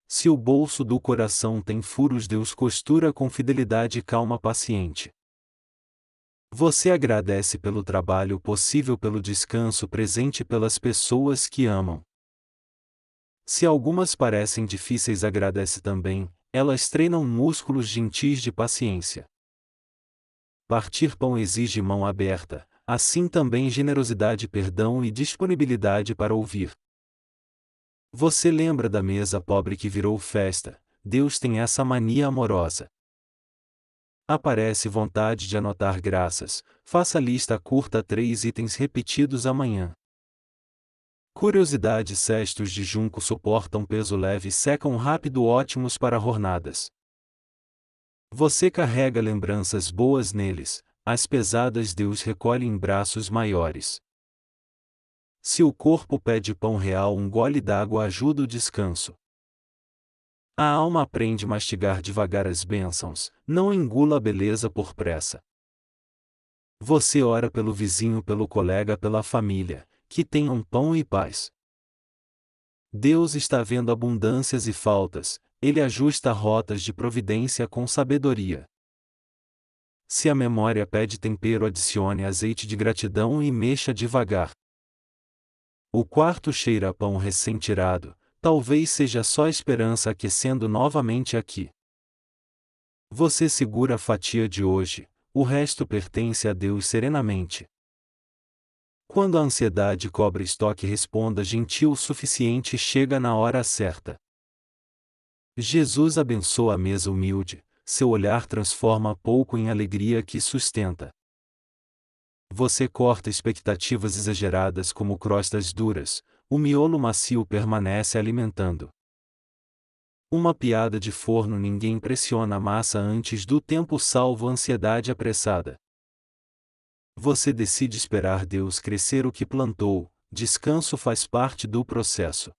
Se o bolso do coração tem furos, Deus costura com fidelidade calma, paciente. Você agradece pelo trabalho possível, pelo descanso presente, pelas pessoas que amam. Se algumas parecem difíceis, agradece também, elas treinam músculos gentis de paciência. Partir pão exige mão aberta, assim também generosidade, perdão e disponibilidade para ouvir. Você lembra da mesa pobre que virou festa? Deus tem essa mania amorosa. Aparece vontade de anotar graças, faça lista curta 3 itens repetidos amanhã. Curiosidade: cestos de junco suportam peso leve e secam rápido, ótimos para jornadas. Você carrega lembranças boas neles, as pesadas Deus recolhe em braços maiores. Se o corpo pede pão real, um gole d'água ajuda o descanso. A alma aprende a mastigar devagar as bênçãos, não engula a beleza por pressa. Você ora pelo vizinho, pelo colega, pela família, que tenham pão e paz. Deus está vendo abundâncias e faltas, Ele ajusta rotas de providência com sabedoria. Se a memória pede tempero, adicione azeite de gratidão e mexa devagar. O quarto cheira a pão recém-tirado, talvez seja só esperança aquecendo novamente aqui. Você segura a fatia de hoje, o resto pertence a Deus serenamente. Quando a ansiedade cobra estoque, responda gentil o suficiente, chega na hora certa. Jesus abençoa a mesa humilde, seu olhar transforma pouco em alegria que sustenta. Você corta expectativas exageradas como crostas duras, o miolo macio permanece alimentando. Uma piada de forno: ninguém pressiona a massa antes do tempo, salvo a ansiedade apressada. Você decide esperar Deus crescer o que plantou, descanso faz parte do processo.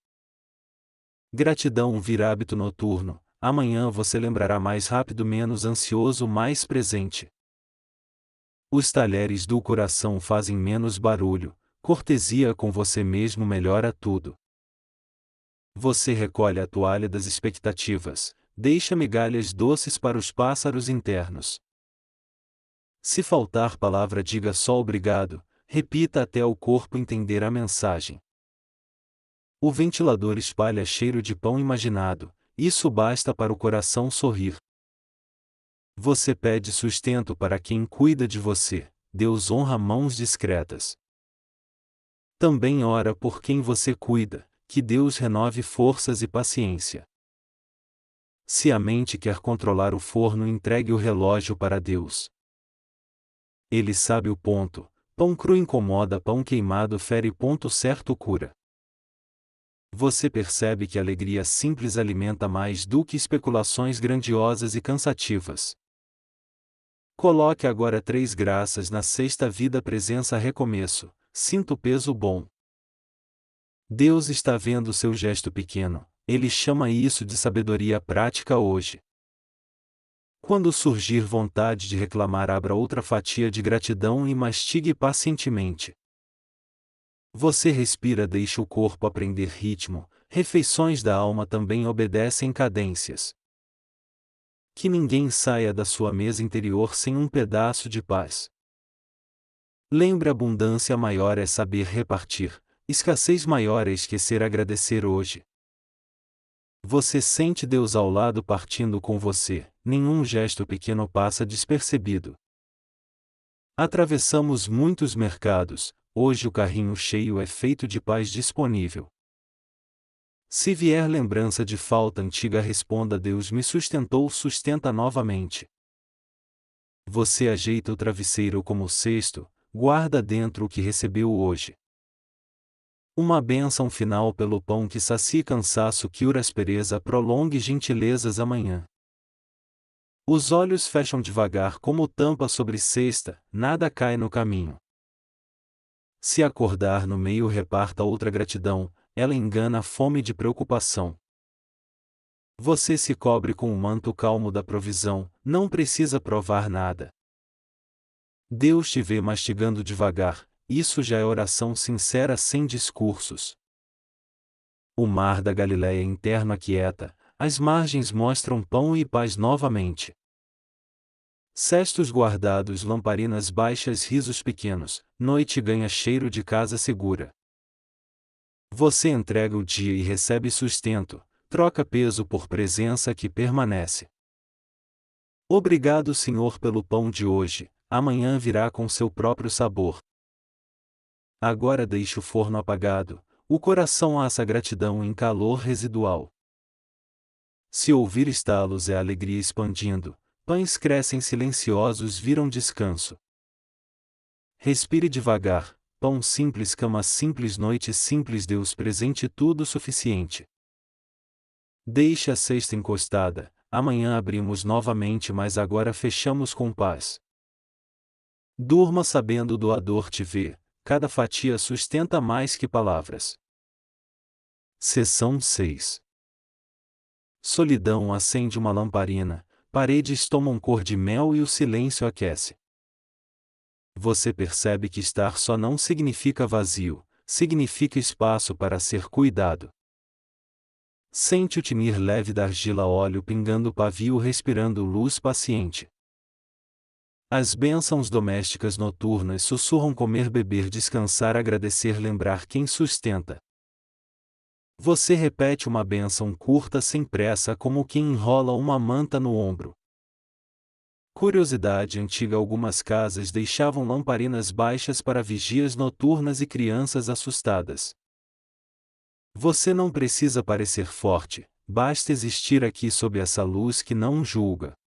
Gratidão vira hábito noturno, amanhã você lembrará mais rápido, menos ansioso, mais presente. Os talheres do coração fazem menos barulho, cortesia com você mesmo melhora tudo. Você recolhe a toalha das expectativas, deixa migalhas doces para os pássaros internos. Se faltar palavra, diga só obrigado, repita até o corpo entender a mensagem. O ventilador espalha cheiro de pão imaginado, isso basta para o coração sorrir. Você pede sustento para quem cuida de você, Deus honra mãos discretas. Também ora por quem você cuida, que Deus renove forças e paciência. Se a mente quer controlar o forno, entregue o relógio para Deus. Ele sabe o ponto, pão cru incomoda, pão queimado fere, ponto certo cura. Você percebe que a alegria simples alimenta mais do que especulações grandiosas e cansativas. Coloque agora 3 graças na sexta: vida, presença, recomeço, sinto peso bom. Deus está vendo seu gesto pequeno, Ele chama isso de sabedoria prática hoje. Quando surgir vontade de reclamar, abra outra fatia de gratidão e mastigue pacientemente. Você respira, deixa o corpo aprender ritmo, refeições da alma também obedecem cadências. Que ninguém saia da sua mesa interior sem um pedaço de paz. Lembre: abundância maior é saber repartir, escassez maior é esquecer agradecer hoje. Você sente Deus ao lado partindo com você, nenhum gesto pequeno passa despercebido. Atravessamos muitos mercados, hoje o carrinho cheio é feito de paz disponível. Se vier lembrança de falta antiga, responda: Deus me sustentou, sustenta novamente. Você ajeita o travesseiro como cesto, guarda dentro o que recebeu hoje. Uma bênção final pelo pão que sacia cansaço, cura aspereza, prolongue gentilezas amanhã. Os olhos fecham devagar como tampa sobre cesta, nada cai no caminho. Se acordar no meio, reparta outra gratidão, ela engana a fome de preocupação. Você se cobre com o manto calmo da provisão, não precisa provar nada. Deus te vê mastigando devagar, isso já é oração sincera sem discursos. O mar da Galileia interno aquieta, as margens mostram pão e paz novamente. Cestos guardados, lamparinas baixas, risos pequenos, noite ganha cheiro de casa segura. Você entrega o dia e recebe sustento, troca peso por presença que permanece. Obrigado, Senhor, pelo pão de hoje, amanhã virá com seu próprio sabor. Agora deixe o forno apagado, o coração assa gratidão em calor residual. Se ouvir estalos é alegria expandindo, pães crescem silenciosos viram descanso. Respire devagar, pão simples, cama simples, noite simples, Deus presente, tudo suficiente. Deixe a cesta encostada, amanhã abrimos novamente, mas agora fechamos com paz. Durma sabendo o doador te vê, cada fatia sustenta mais que palavras. Seção 6. Solidão acende uma lamparina, paredes tomam cor de mel e o silêncio aquece. Você percebe que estar só não significa vazio, significa espaço para ser cuidado. Sente o tinir leve da argila, óleo pingando o pavio, respirando luz paciente. As bênçãos domésticas noturnas sussurram: comer, beber, descansar, agradecer, lembrar quem sustenta. Você repete uma bênção curta sem pressa, como quem enrola uma manta no ombro. Curiosidade antiga: algumas casas deixavam lamparinas baixas para vigias noturnas e crianças assustadas. Você não precisa parecer forte, basta existir aqui sob essa luz que não julga.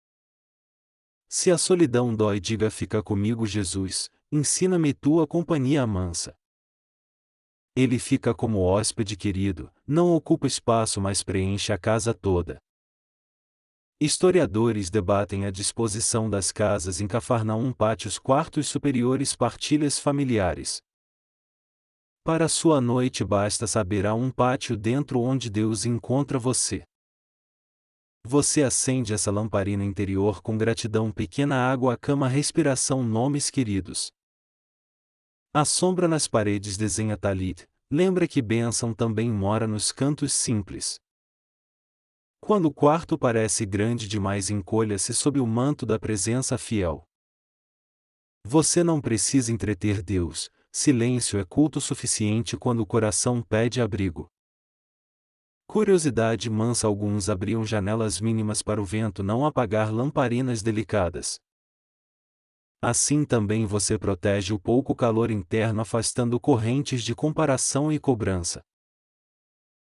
Se a solidão dói, diga: fica comigo, Jesus, ensina-me tua companhia mansa. Ele fica como hóspede querido, não ocupa espaço, mas preenche a casa toda. Historiadores debatem a disposição das casas em Cafarnaum: pátios, quartos superiores, partilhas familiares. Para sua noite basta saber: há um pátio dentro onde Deus encontra você. Você acende essa lamparina interior com gratidão: pequena água, a cama, respiração, nomes queridos. A sombra nas paredes desenha talit, lembra que bênção também mora nos cantos simples. Quando o quarto parece grande demais, encolha-se sob o manto da presença fiel. Você não precisa entreter Deus, silêncio é culto suficiente quando o coração pede abrigo. Curiosidade mansa: alguns abriam janelas mínimas para o vento não apagar lamparinas delicadas. Assim também você protege o pouco calor interno, afastando correntes de comparação e cobrança.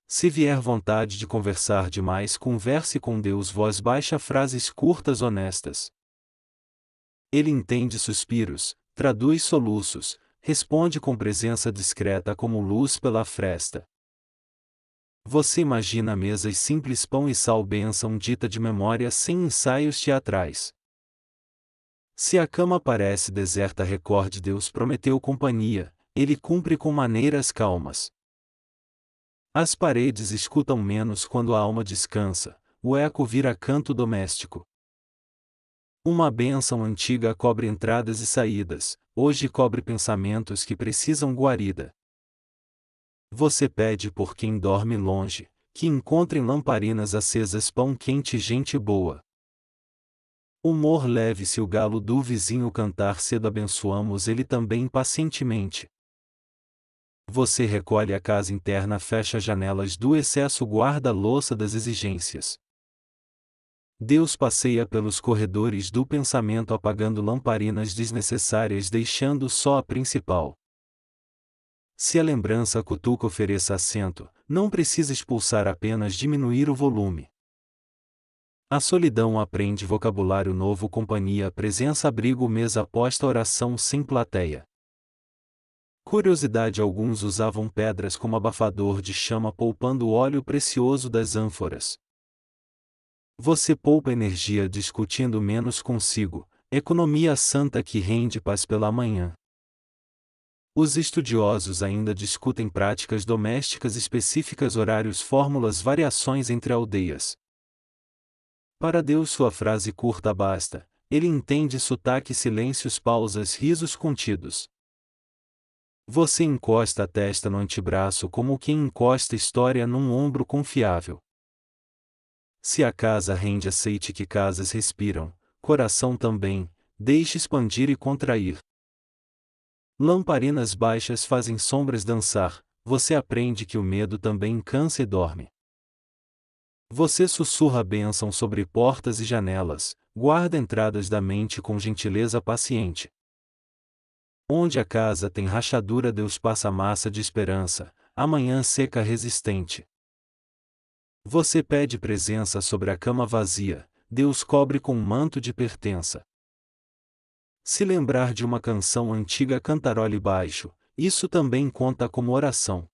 Se vier vontade de conversar demais, converse com Deus, voz baixa, frases curtas honestas. Ele entende suspiros, traduz soluços, responde com presença discreta como luz pela fresta. Você imagina mesas simples, pão e sal, bênção dita de memória sem ensaios teatrais. Se a cama parece deserta, recorde: Deus prometeu companhia, Ele cumpre com maneiras calmas. As paredes escutam menos quando a alma descansa, o eco vira canto doméstico. Uma bênção antiga cobre entradas e saídas, hoje cobre pensamentos que precisam guarida. Você pede por quem dorme longe, que encontrem lamparinas acesas, pão quente, gente boa. Humor leve: se o galo do vizinho cantar cedo, abençoamos ele também pacientemente. Você recolhe a casa interna, fecha janelas do excesso, guarda a louça das exigências. Deus passeia pelos corredores do pensamento, apagando lamparinas desnecessárias, deixando só a principal. Se a lembrança cutuca, ofereça assento, não precisa expulsar, apenas diminuir o volume. A solidão aprende vocabulário novo, companhia, presença, abrigo, mesa posta, oração sem plateia. Curiosidade: alguns usavam pedras como abafador de chama, poupando o óleo precioso das ânforas. Você poupa energia discutindo menos consigo, economia santa que rende paz pela manhã. Os estudiosos ainda discutem práticas domésticas específicas, horários, fórmulas, variações entre aldeias. Para Deus sua frase curta basta, Ele entende sotaque, silêncios, pausas, risos contidos. Você encosta a testa no antebraço como quem encosta história num ombro confiável. Se a casa rende aceite que casas respiram, coração também, deixe expandir e contrair. Lamparinas baixas fazem sombras dançar, você aprende que o medo também cansa e dorme. Você sussurra a bênção sobre portas e janelas, guarda entradas da mente com gentileza paciente. Onde a casa tem rachadura, Deus passa massa de esperança, amanhã seca resistente. Você pede presença sobre a cama vazia, Deus cobre com um manto de pertença. Se lembrar de uma canção antiga, cantarole baixo, isso também conta como oração.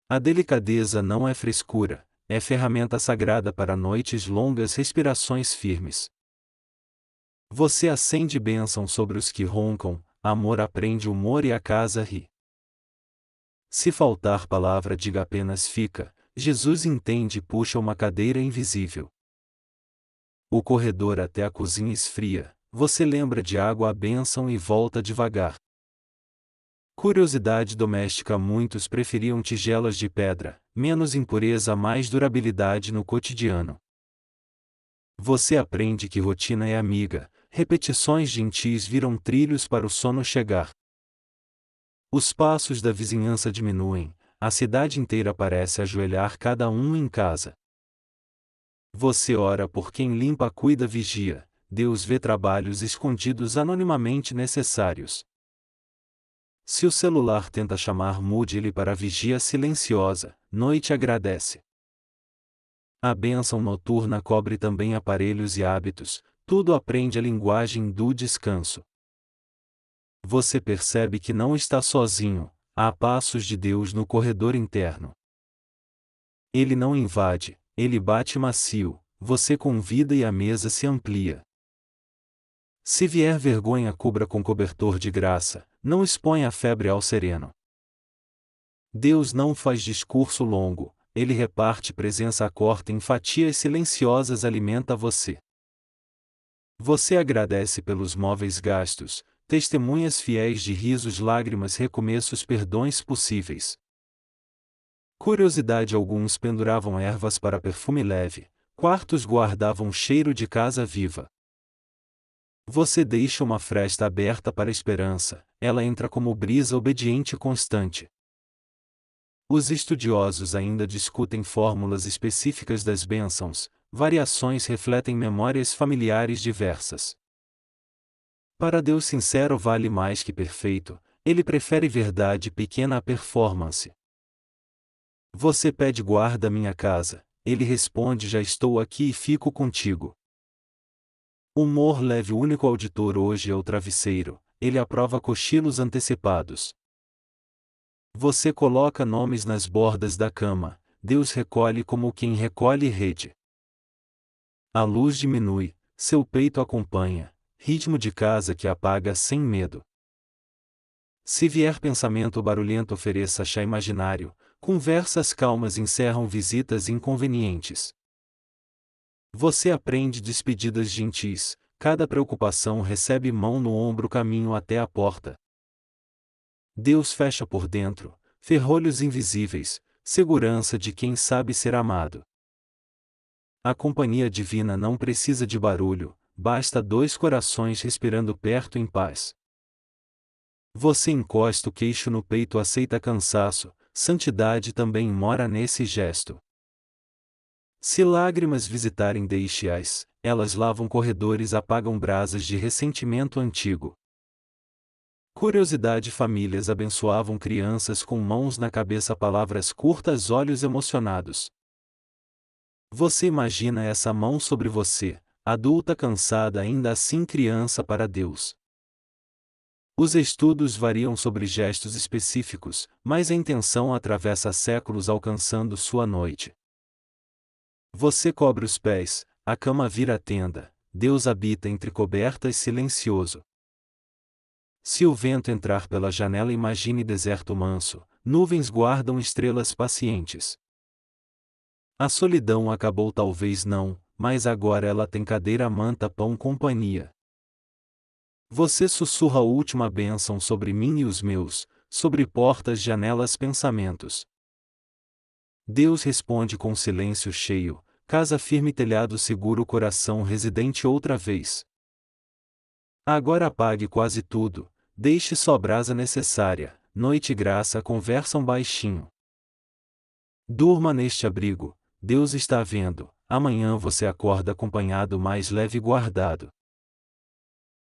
A delicadeza não é frescura, é ferramenta sagrada para noites longas, respirações firmes. Você acende bênção sobre os que roncam, amor aprende humor e a casa ri. Se faltar palavra, diga apenas fica, Jesus entende e puxa uma cadeira invisível. O corredor até a cozinha esfria, você lembra de água a bênção e volta devagar. Curiosidade doméstica: muitos preferiam tigelas de pedra, menos impureza, mais durabilidade no cotidiano. Você aprende que rotina é amiga, repetições gentis viram trilhos para o sono chegar. Os passos da vizinhança diminuem, a cidade inteira parece ajoelhar, cada um em casa. Você ora por quem limpa, cuida, vigia, Deus vê trabalhos escondidos anonimamente necessários. Se o celular tenta chamar, mude ele para vigia silenciosa, noite agradece. A bênção noturna cobre também aparelhos e hábitos, tudo aprende a linguagem do descanso. Você percebe que não está sozinho, há passos de Deus no corredor interno. Ele não invade, ele bate macio, você convida e a mesa se amplia. Se vier vergonha, cubra com cobertor de graça, não exponha a febre ao sereno. Deus não faz discurso longo, ele reparte presença, corta em fatias silenciosas, alimenta você. Você agradece pelos móveis gastos, testemunhas fiéis de risos, lágrimas, recomeços, perdões possíveis. Curiosidade: alguns penduravam ervas para perfume leve, quartos guardavam cheiro de casa viva. Você deixa uma fresta aberta para a esperança, ela entra como brisa obediente e constante. Os estudiosos ainda discutem fórmulas específicas das bênçãos, variações refletem memórias familiares diversas. Para Deus, sincero vale mais que perfeito, ele prefere verdade pequena à performance. Você pede: guarda minha casa, ele responde: já estou aqui e fico contigo. Humor leve: o único auditor hoje é o travesseiro, ele aprova cochilos antecipados. Você coloca nomes nas bordas da cama, Deus recolhe como quem recolhe rede. A luz diminui, seu peito acompanha, ritmo de casa que apaga sem medo. Se vier pensamento barulhento, ofereça chá imaginário, conversas calmas encerram visitas inconvenientes. Você aprende despedidas gentis, cada preocupação recebe mão no ombro, caminho até a porta. Deus fecha por dentro, ferrolhos invisíveis, segurança de quem sabe ser amado. A companhia divina não precisa de barulho, basta dois corações respirando perto em paz. Você encosta o queixo no peito, aceita cansaço, santidade também mora nesse gesto. Se lágrimas visitarem, deixe-as, elas lavam corredores, apagam brasas de ressentimento antigo. Curiosidade: famílias abençoavam crianças com mãos na cabeça, palavras curtas, olhos emocionados. Você imagina essa mão sobre você, adulta cansada, ainda assim criança para Deus. Os estudos variam sobre gestos específicos, mas a intenção atravessa séculos, alcançando sua noite. Você cobre os pés, a cama vira tenda, Deus habita entre cobertas, silencioso. Se o vento entrar pela janela, imagine deserto manso, nuvens guardam estrelas pacientes. A solidão acabou, talvez não, mas agora ela tem cadeira, manta, pão, companhia. Você sussurra a última bênção sobre mim e os meus, sobre portas, janelas, pensamentos. Deus responde com silêncio cheio, casa firme, telhado seguro, coração residente outra vez. Agora apague quase tudo, deixe só brasa necessária, noite e graça conversam baixinho. Durma neste abrigo, Deus está vendo, amanhã você acorda acompanhado, mais leve e guardado.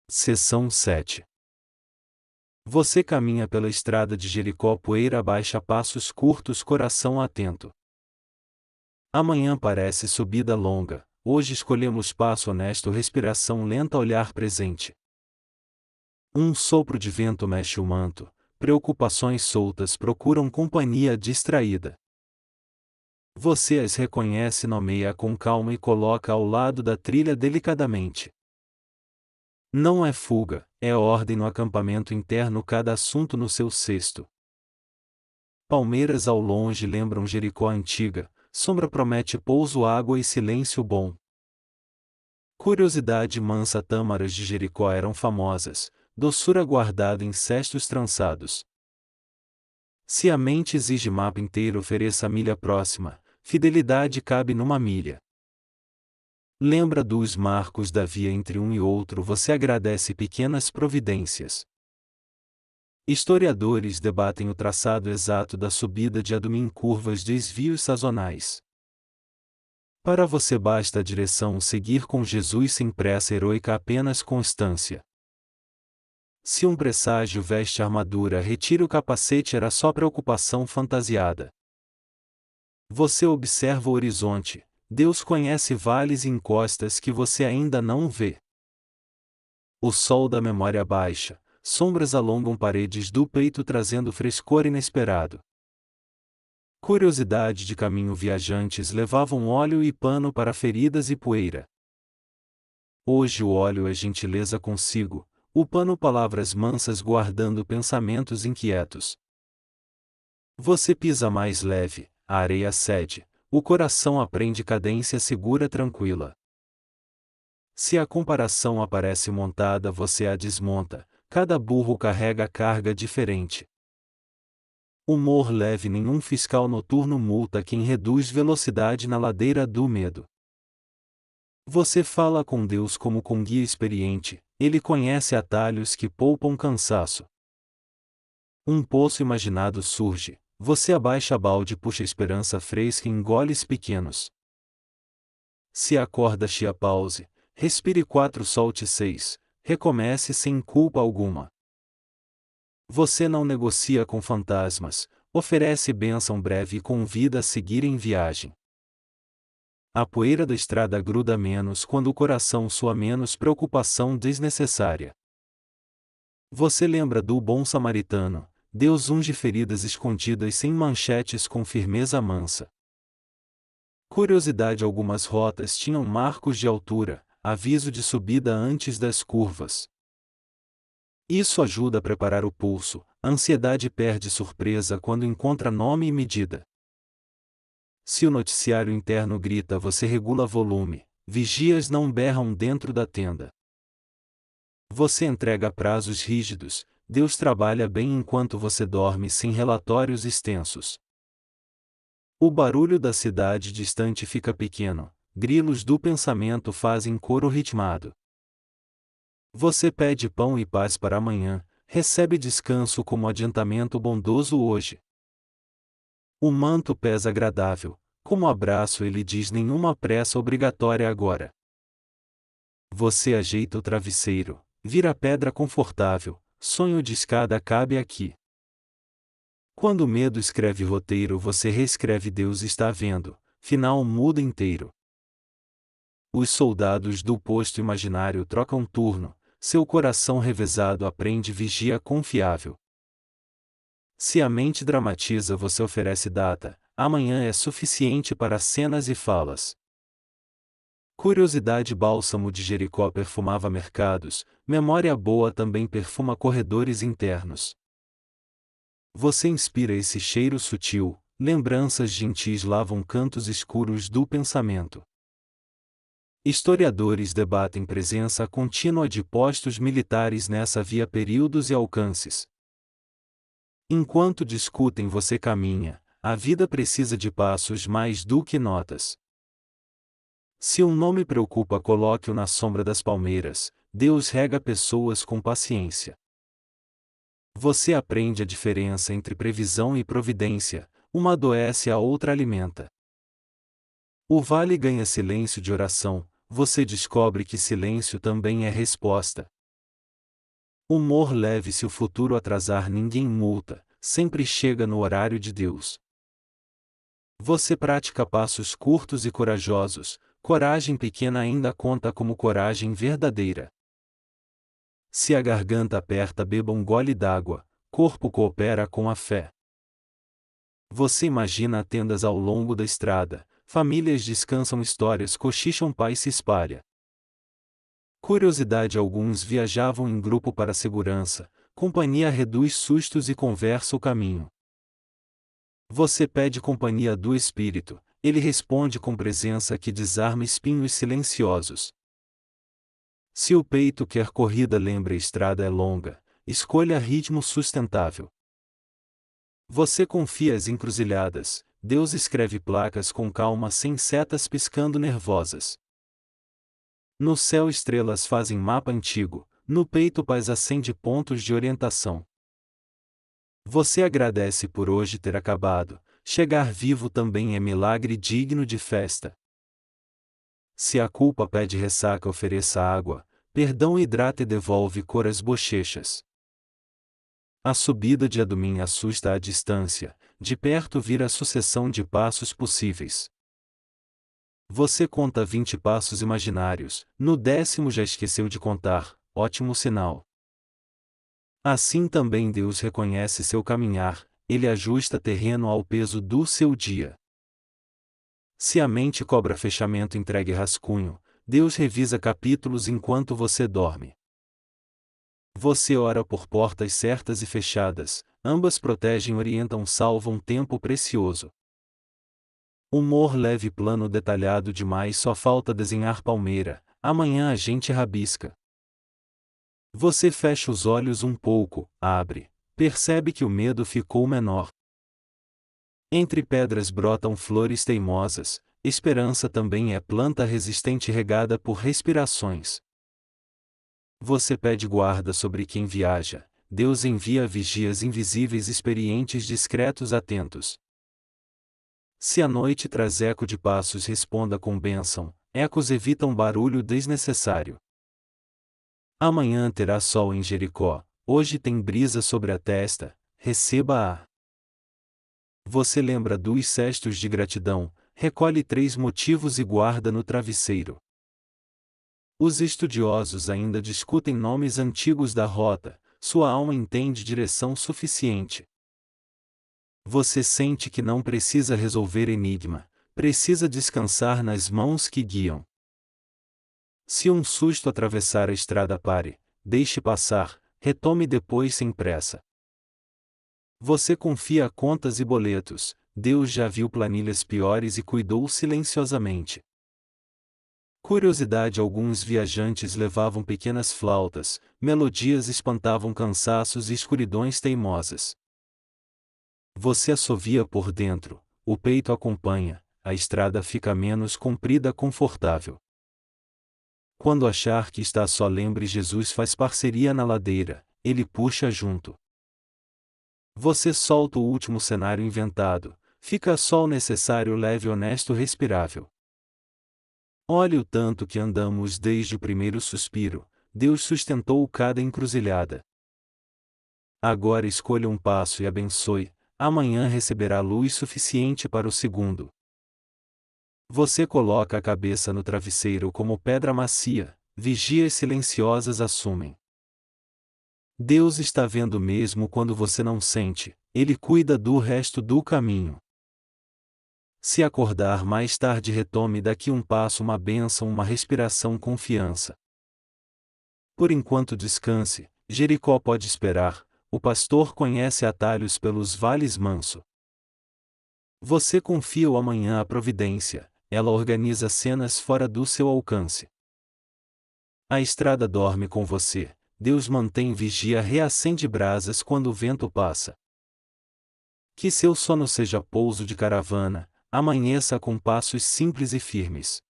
Seção 7. Você caminha pela estrada de Jericó, poeira abaixo, a passos curtos, coração atento. Amanhã parece subida longa, hoje escolhemos passo honesto, respiração lenta, olhar presente. Um sopro de vento mexe o manto, preocupações soltas procuram companhia distraída. Você as reconhece, nomeia com calma e coloca ao lado da trilha delicadamente. Não é fuga, é ordem no acampamento interno, cada assunto no seu cesto. Palmeiras ao longe lembram Jericó antiga, sombra promete pouso, água e silêncio bom. Curiosidade mansa, tâmaras de Jericó eram famosas, doçura guardada em cestos trançados. Se a mente exige mapa inteiro, ofereça a milha próxima, fidelidade cabe numa milha. Lembra dos marcos da via entre um e outro, você agradece pequenas providências. Historiadores debatem o traçado exato da subida de Adumim, curvas, desvios sazonais. Para você basta a direção, seguir com Jesus sem pressa heroica, apenas constância. Se um presságio veste armadura, retire o capacete, era só preocupação fantasiada. Você observa o horizonte, Deus conhece vales e encostas que você ainda não vê. O sol da memória baixa, sombras alongam paredes do peito, trazendo frescor inesperado. Curiosidade de caminho, viajantes levavam óleo e pano para feridas e poeira. Hoje o óleo é gentileza consigo, o pano palavras mansas, guardando pensamentos inquietos. Você pisa mais leve, a areia cede, o coração aprende cadência segura, tranquila. Se a comparação aparece montada, você a desmonta, cada burro carrega carga diferente. Humor leve, nenhum fiscal noturno multa quem reduz velocidade na ladeira do medo. Você fala com Deus como com guia experiente, ele conhece atalhos que poupam cansaço. Um poço imaginado surge, você abaixa balde, puxa esperança fresca em goles pequenos. Se a corda chia, pause, respire 4, solte 6, recomece sem culpa alguma. Você não negocia com fantasmas, oferece bênção breve e convida a seguir em viagem. A poeira da estrada gruda menos quando o coração sua, menos preocupação desnecessária. Você lembra do bom samaritano, Deus unge feridas escondidas sem manchetes, com firmeza mansa. Curiosidade, algumas rotas tinham marcos de altura, aviso de subida antes das curvas. Isso ajuda a preparar o pulso, a ansiedade perde surpresa quando encontra nome e medida. Se o noticiário interno grita, você regula volume, vigias não berram dentro da tenda. Você entrega prazos rígidos, Deus trabalha bem enquanto você dorme, sem relatórios extensos. O barulho da cidade distante fica pequeno, grilos do pensamento fazem coro ritmado. Você pede pão e paz para amanhã, recebe descanso como adiantamento bondoso hoje. O manto pesa agradável, como abraço ele diz, nenhuma pressa obrigatória agora. Você ajeita o travesseiro, vira pedra confortável, sonho de escada cabe aqui. Quando o medo escreve roteiro, você reescreve, Deus está vendo, final muda inteiro. Os soldados do posto imaginário trocam turno, seu coração revezado aprende vigia confiável. Se a mente dramatiza, você oferece data, amanhã é suficiente para cenas e falas. Curiosidade, bálsamo de Jericó perfumava mercados, memória boa também perfuma corredores internos. Você inspira esse cheiro sutil, lembranças gentis lavam cantos escuros do pensamento. Historiadores debatem presença contínua de postos militares nessa via, períodos e alcances. Enquanto discutem, você caminha, a vida precisa de passos mais do que notas. Se um nome preocupa, coloque-o na sombra das palmeiras, Deus rega pessoas com paciência. Você aprende a diferença entre previsão e providência, uma adoece, a outra alimenta. O vale ganha silêncio de oração, você descobre que silêncio também é resposta. Humor leve. Se o futuro atrasar, ninguém multa, sempre chega no horário de Deus. Você pratica passos curtos e corajosos, coragem pequena ainda conta como coragem verdadeira. Se a garganta aperta, beba um gole d'água, corpo coopera com a fé. Você imagina tendas ao longo da estrada, famílias descansam, histórias cochicham, paz se espalha. Curiosidade. Alguns viajavam em grupo para segurança, companhia reduz sustos e conversa o caminho. Você pede companhia do Espírito, ele responde com presença que desarma espinhos silenciosos. Se o peito quer corrida, lembre a estrada é longa, escolha ritmo sustentável. Você confia as encruzilhadas, Deus escreve placas com calma sem setas piscando nervosas. No céu estrelas fazem mapa antigo, no peito paz acende pontos de orientação. Você agradece por hoje ter acabado, chegar vivo também é milagre digno de festa. Se a culpa pede ressaca, ofereça água, perdão hidrata e devolve cor às bochechas. A subida de Adumim assusta à distância, de perto vira a sucessão de passos possíveis. Você conta 20 passos imaginários, no 10º já esqueceu de contar, ótimo sinal. Assim também Deus reconhece seu caminhar, ele ajusta terreno ao peso do seu dia. Se a mente cobra fechamento, entregue rascunho, Deus revisa capítulos enquanto você dorme. Você ora por portas certas e fechadas, ambas protegem, orientam, salvam tempo precioso. Humor leve, plano detalhado demais, só falta desenhar palmeira, amanhã a gente rabisca. Você fecha os olhos um pouco, abre, percebe que o medo ficou menor. Entre pedras brotam flores teimosas, esperança também é planta resistente regada por respirações. Você pede guarda sobre quem viaja, Deus envia vigias invisíveis, experientes, discretos, atentos. Se a noite traz eco de passos, responda com bênção, ecos evitam barulho desnecessário. Amanhã terá sol em Jericó, hoje tem brisa sobre a testa, receba-a. Você lembra dos cestos de gratidão, recolhe 3 motivos e guarda no travesseiro. Os estudiosos ainda discutem nomes antigos da rota, sua alma entende direção suficiente. Você sente que não precisa resolver enigma, precisa descansar nas mãos que guiam. Se um susto atravessar a estrada, pare, deixe passar, retome depois sem pressa. Você confia a contas e boletos, Deus já viu planilhas piores e cuidou silenciosamente. Curiosidade. Alguns viajantes levavam pequenas flautas, melodias espantavam cansaços e escuridões teimosas. Você assovia por dentro, o peito acompanha, a estrada fica menos comprida, confortável. Quando achar que está só, lembre Jesus faz parceria na ladeira, ele puxa junto. Você solta o último cenário inventado, fica só o necessário, leve, honesto, respirável. Olhe o tanto que andamos desde o primeiro suspiro, Deus sustentou cada encruzilhada. Agora escolha um passo e abençoe, amanhã receberá luz suficiente para o segundo. Você coloca a cabeça no travesseiro como pedra macia, vigias silenciosas assumem. Deus está vendo mesmo quando você não sente, ele cuida do resto do caminho. Se acordar mais tarde, retome daqui um passo, uma bênção, uma respiração, confiança. Por enquanto descanse, Jericó pode esperar, o pastor conhece atalhos pelos vales manso. Você confia o amanhã à providência, ela organiza cenas fora do seu alcance. A estrada dorme com você, Deus mantém vigia, reacende brasas quando o vento passa. Que seu sono seja pouso de caravana, amanheça com passos simples e firmes.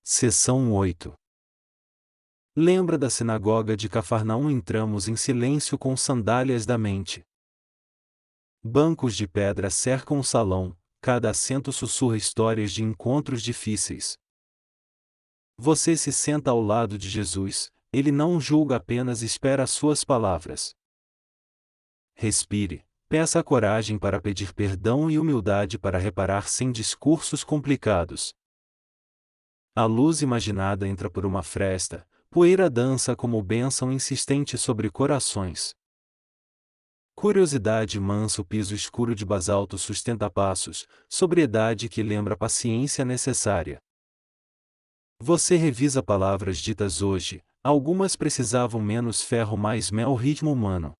Seção 8. Lembra da sinagoga de Cafarnaum? Entramos em silêncio com sandálias da mente. Bancos de pedra cercam o salão, cada assento sussurra histórias de encontros difíceis. Você se senta ao lado de Jesus, ele não julga, apenas espera as suas palavras. Respire, peça coragem para pedir perdão e humildade para reparar sem discursos complicados. A luz imaginada entra por uma fresta, poeira dança como bênção insistente sobre corações. Curiosidade mansa, o piso escuro de basalto sustenta passos, sobriedade que lembra a paciência necessária. Você revisa palavras ditas hoje, algumas precisavam menos ferro mais mel, ritmo humano.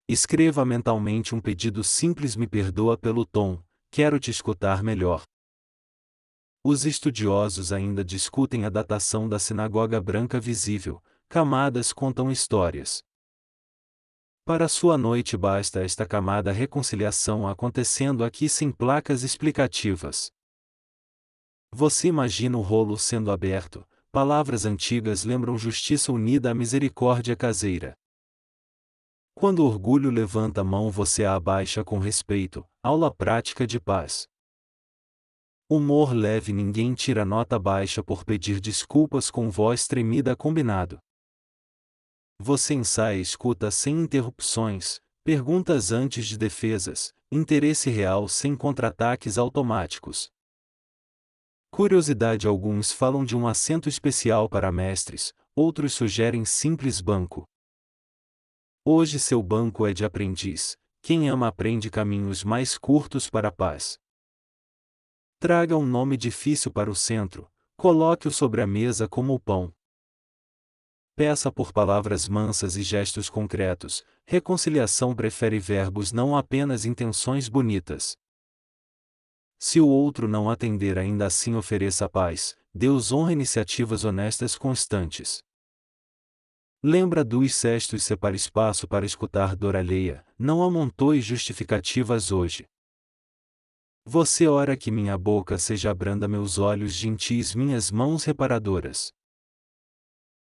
Escreva mentalmente um pedido simples: me perdoa pelo tom, quero te escutar melhor. Os estudiosos ainda discutem a datação da sinagoga branca visível, camadas contam histórias. Para sua noite basta esta camada: reconciliação acontecendo aqui sem placas explicativas. Você imagina o rolo sendo aberto, palavras antigas lembram justiça unida à misericórdia caseira. Quando o orgulho levanta a mão, você a abaixa com respeito, aula prática de paz. Humor leve, ninguém tira nota baixa por pedir desculpas com voz tremida, combinado. Você ensaia e escuta sem interrupções, perguntas antes de defesas, interesse real sem contra-ataques automáticos. Curiosidade: alguns falam de um assento especial para mestres, outros sugerem simples banco. Hoje seu banco é de aprendiz, quem ama aprende caminhos mais curtos para a paz. Traga um nome difícil para o centro, coloque-o sobre a mesa como o pão. Peça por palavras mansas e gestos concretos, reconciliação prefere verbos, não apenas intenções bonitas. Se o outro não atender, ainda assim ofereça paz, Deus honra iniciativas honestas constantes. Lembra dos cestos: separe espaço para escutar dor alheia, não amontoe justificativas hoje. Você ora que minha boca seja branda, meus olhos gentis, minhas mãos reparadoras.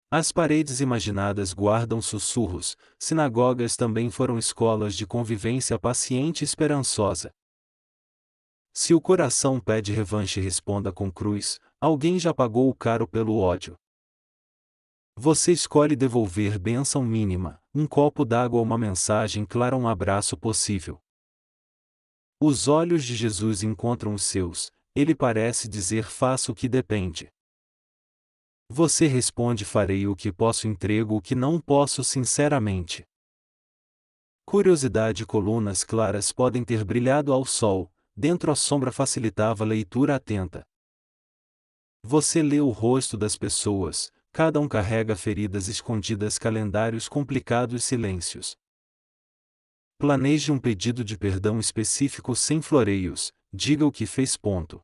As paredes imaginadas guardam sussurros, sinagogas também foram escolas de convivência paciente e esperançosa. Se o coração pede revanche, responda com cruz: alguém já pagou o caro pelo ódio. Você escolhe devolver bênção mínima, um copo d'água, uma mensagem clara, um abraço possível. Os olhos de Jesus encontram os seus, ele parece dizer: faça o que depende. Você responde: farei o que posso, entrego o que não posso sinceramente. Curiosidade: colunas claras podem ter brilhado ao sol, dentro a sombra facilitava a leitura atenta. Você lê o rosto das pessoas, cada um carrega feridas escondidas, calendários complicados, silêncios. Planeje um pedido de perdão específico sem floreios, diga o que fez. Ponto.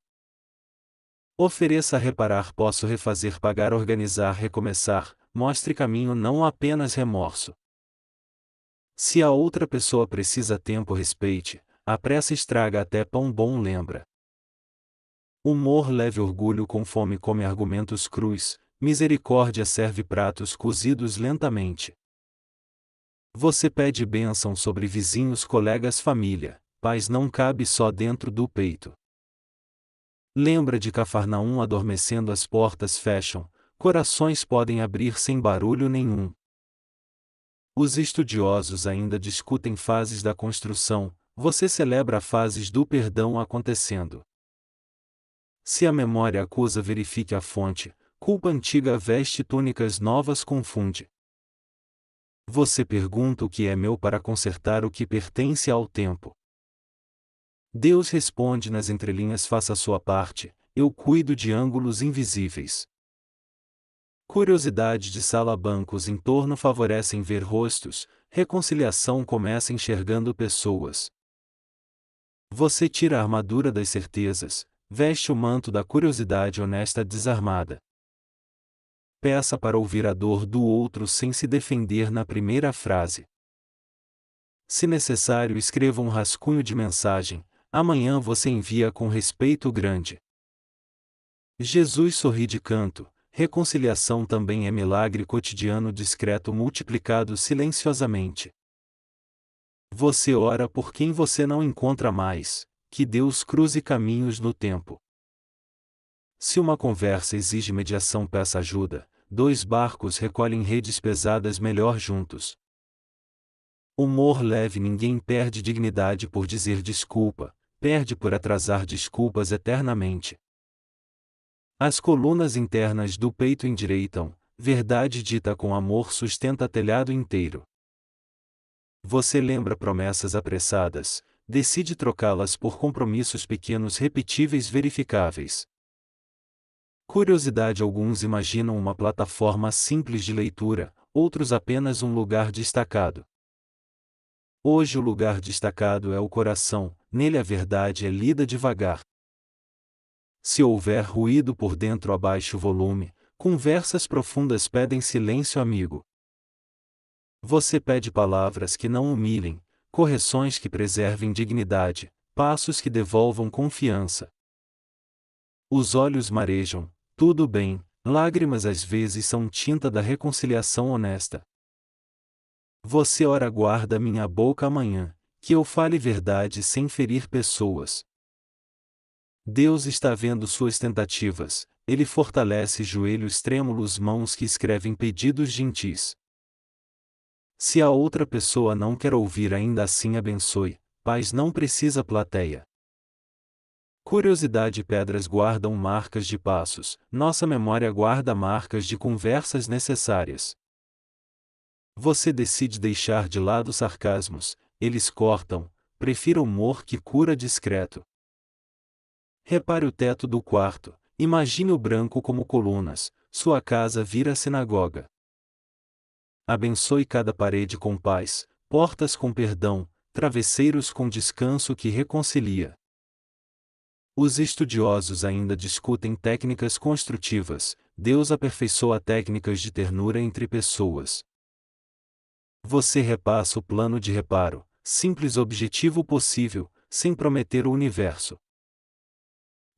Ofereça reparar, posso refazer, pagar, organizar, recomeçar, mostre caminho, não apenas remorso. Se a outra pessoa precisa tempo, respeite, a pressa estraga até pão bom, lembra. Humor leve, orgulho com fome come argumentos crus, misericórdia serve pratos cozidos lentamente. Você pede bênção sobre vizinhos, colegas, família, paz não cabe só dentro do peito. Lembra de Cafarnaum, adormecendo as portas fecham, corações podem abrir sem barulho nenhum. Os estudiosos ainda discutem fases da construção, você celebra fases do perdão acontecendo. Se a memória acusa, verifique a fonte, culpa antiga veste túnicas novas, confunde. Você pergunta: o que é meu, para consertar o que pertence ao tempo. Deus responde nas entrelinhas: faça a sua parte, eu cuido de ângulos invisíveis. Curiosidade de sala: bancos em torno favorecem ver rostos, reconciliação começa enxergando pessoas. Você tira a armadura das certezas, veste o manto da curiosidade honesta desarmada. Peça para ouvir a dor do outro sem se defender na primeira frase. Se necessário, escreva um rascunho de mensagem, amanhã você envia com respeito grande. Jesus sorri de canto, reconciliação também é milagre cotidiano discreto multiplicado silenciosamente. Você ora por quem você não encontra mais, que Deus cruze caminhos no tempo. Se uma conversa exige mediação, peça ajuda, dois barcos recolhem redes pesadas melhor juntos. Humor leve. Ninguém perde dignidade por dizer desculpa, perde por atrasar desculpas eternamente. As colunas internas do peito endireitam, verdade dita com amor sustenta telhado inteiro. Você lembra promessas apressadas, decide trocá-las por compromissos pequenos repetíveis verificáveis. Curiosidade. Alguns imaginam uma plataforma simples de leitura, outros apenas um lugar destacado. Hoje o lugar destacado é o coração, nele a verdade é lida devagar. Se houver ruído por dentro, abaixe o volume, conversas profundas pedem silêncio amigo. Você pede palavras que não humilhem, correções que preservem dignidade, passos que devolvam confiança. Os olhos marejam, tudo bem, lágrimas às vezes são tinta da reconciliação honesta. Você ora: guarda minha boca amanhã, que eu fale verdade sem ferir pessoas. Deus está vendo suas tentativas, Ele fortalece joelhos trêmulos, mãos que escrevem pedidos gentis. Se a outra pessoa não quer ouvir, ainda assim abençoe, paz não precisa plateia. Curiosidade. Pedras guardam marcas de passos, nossa memória guarda marcas de conversas necessárias. Você decide deixar de lado sarcasmos, eles cortam, prefira humor que cura discreto. Repare o teto do quarto, imagine o branco como colunas, sua casa vira sinagoga. Abençoe cada parede com paz, portas com perdão, travesseiros com descanso que reconcilia. Os estudiosos ainda discutem técnicas construtivas, Deus aperfeiçoa técnicas de ternura entre pessoas. Você repassa o plano de reparo, simples objetivo possível, sem prometer o universo.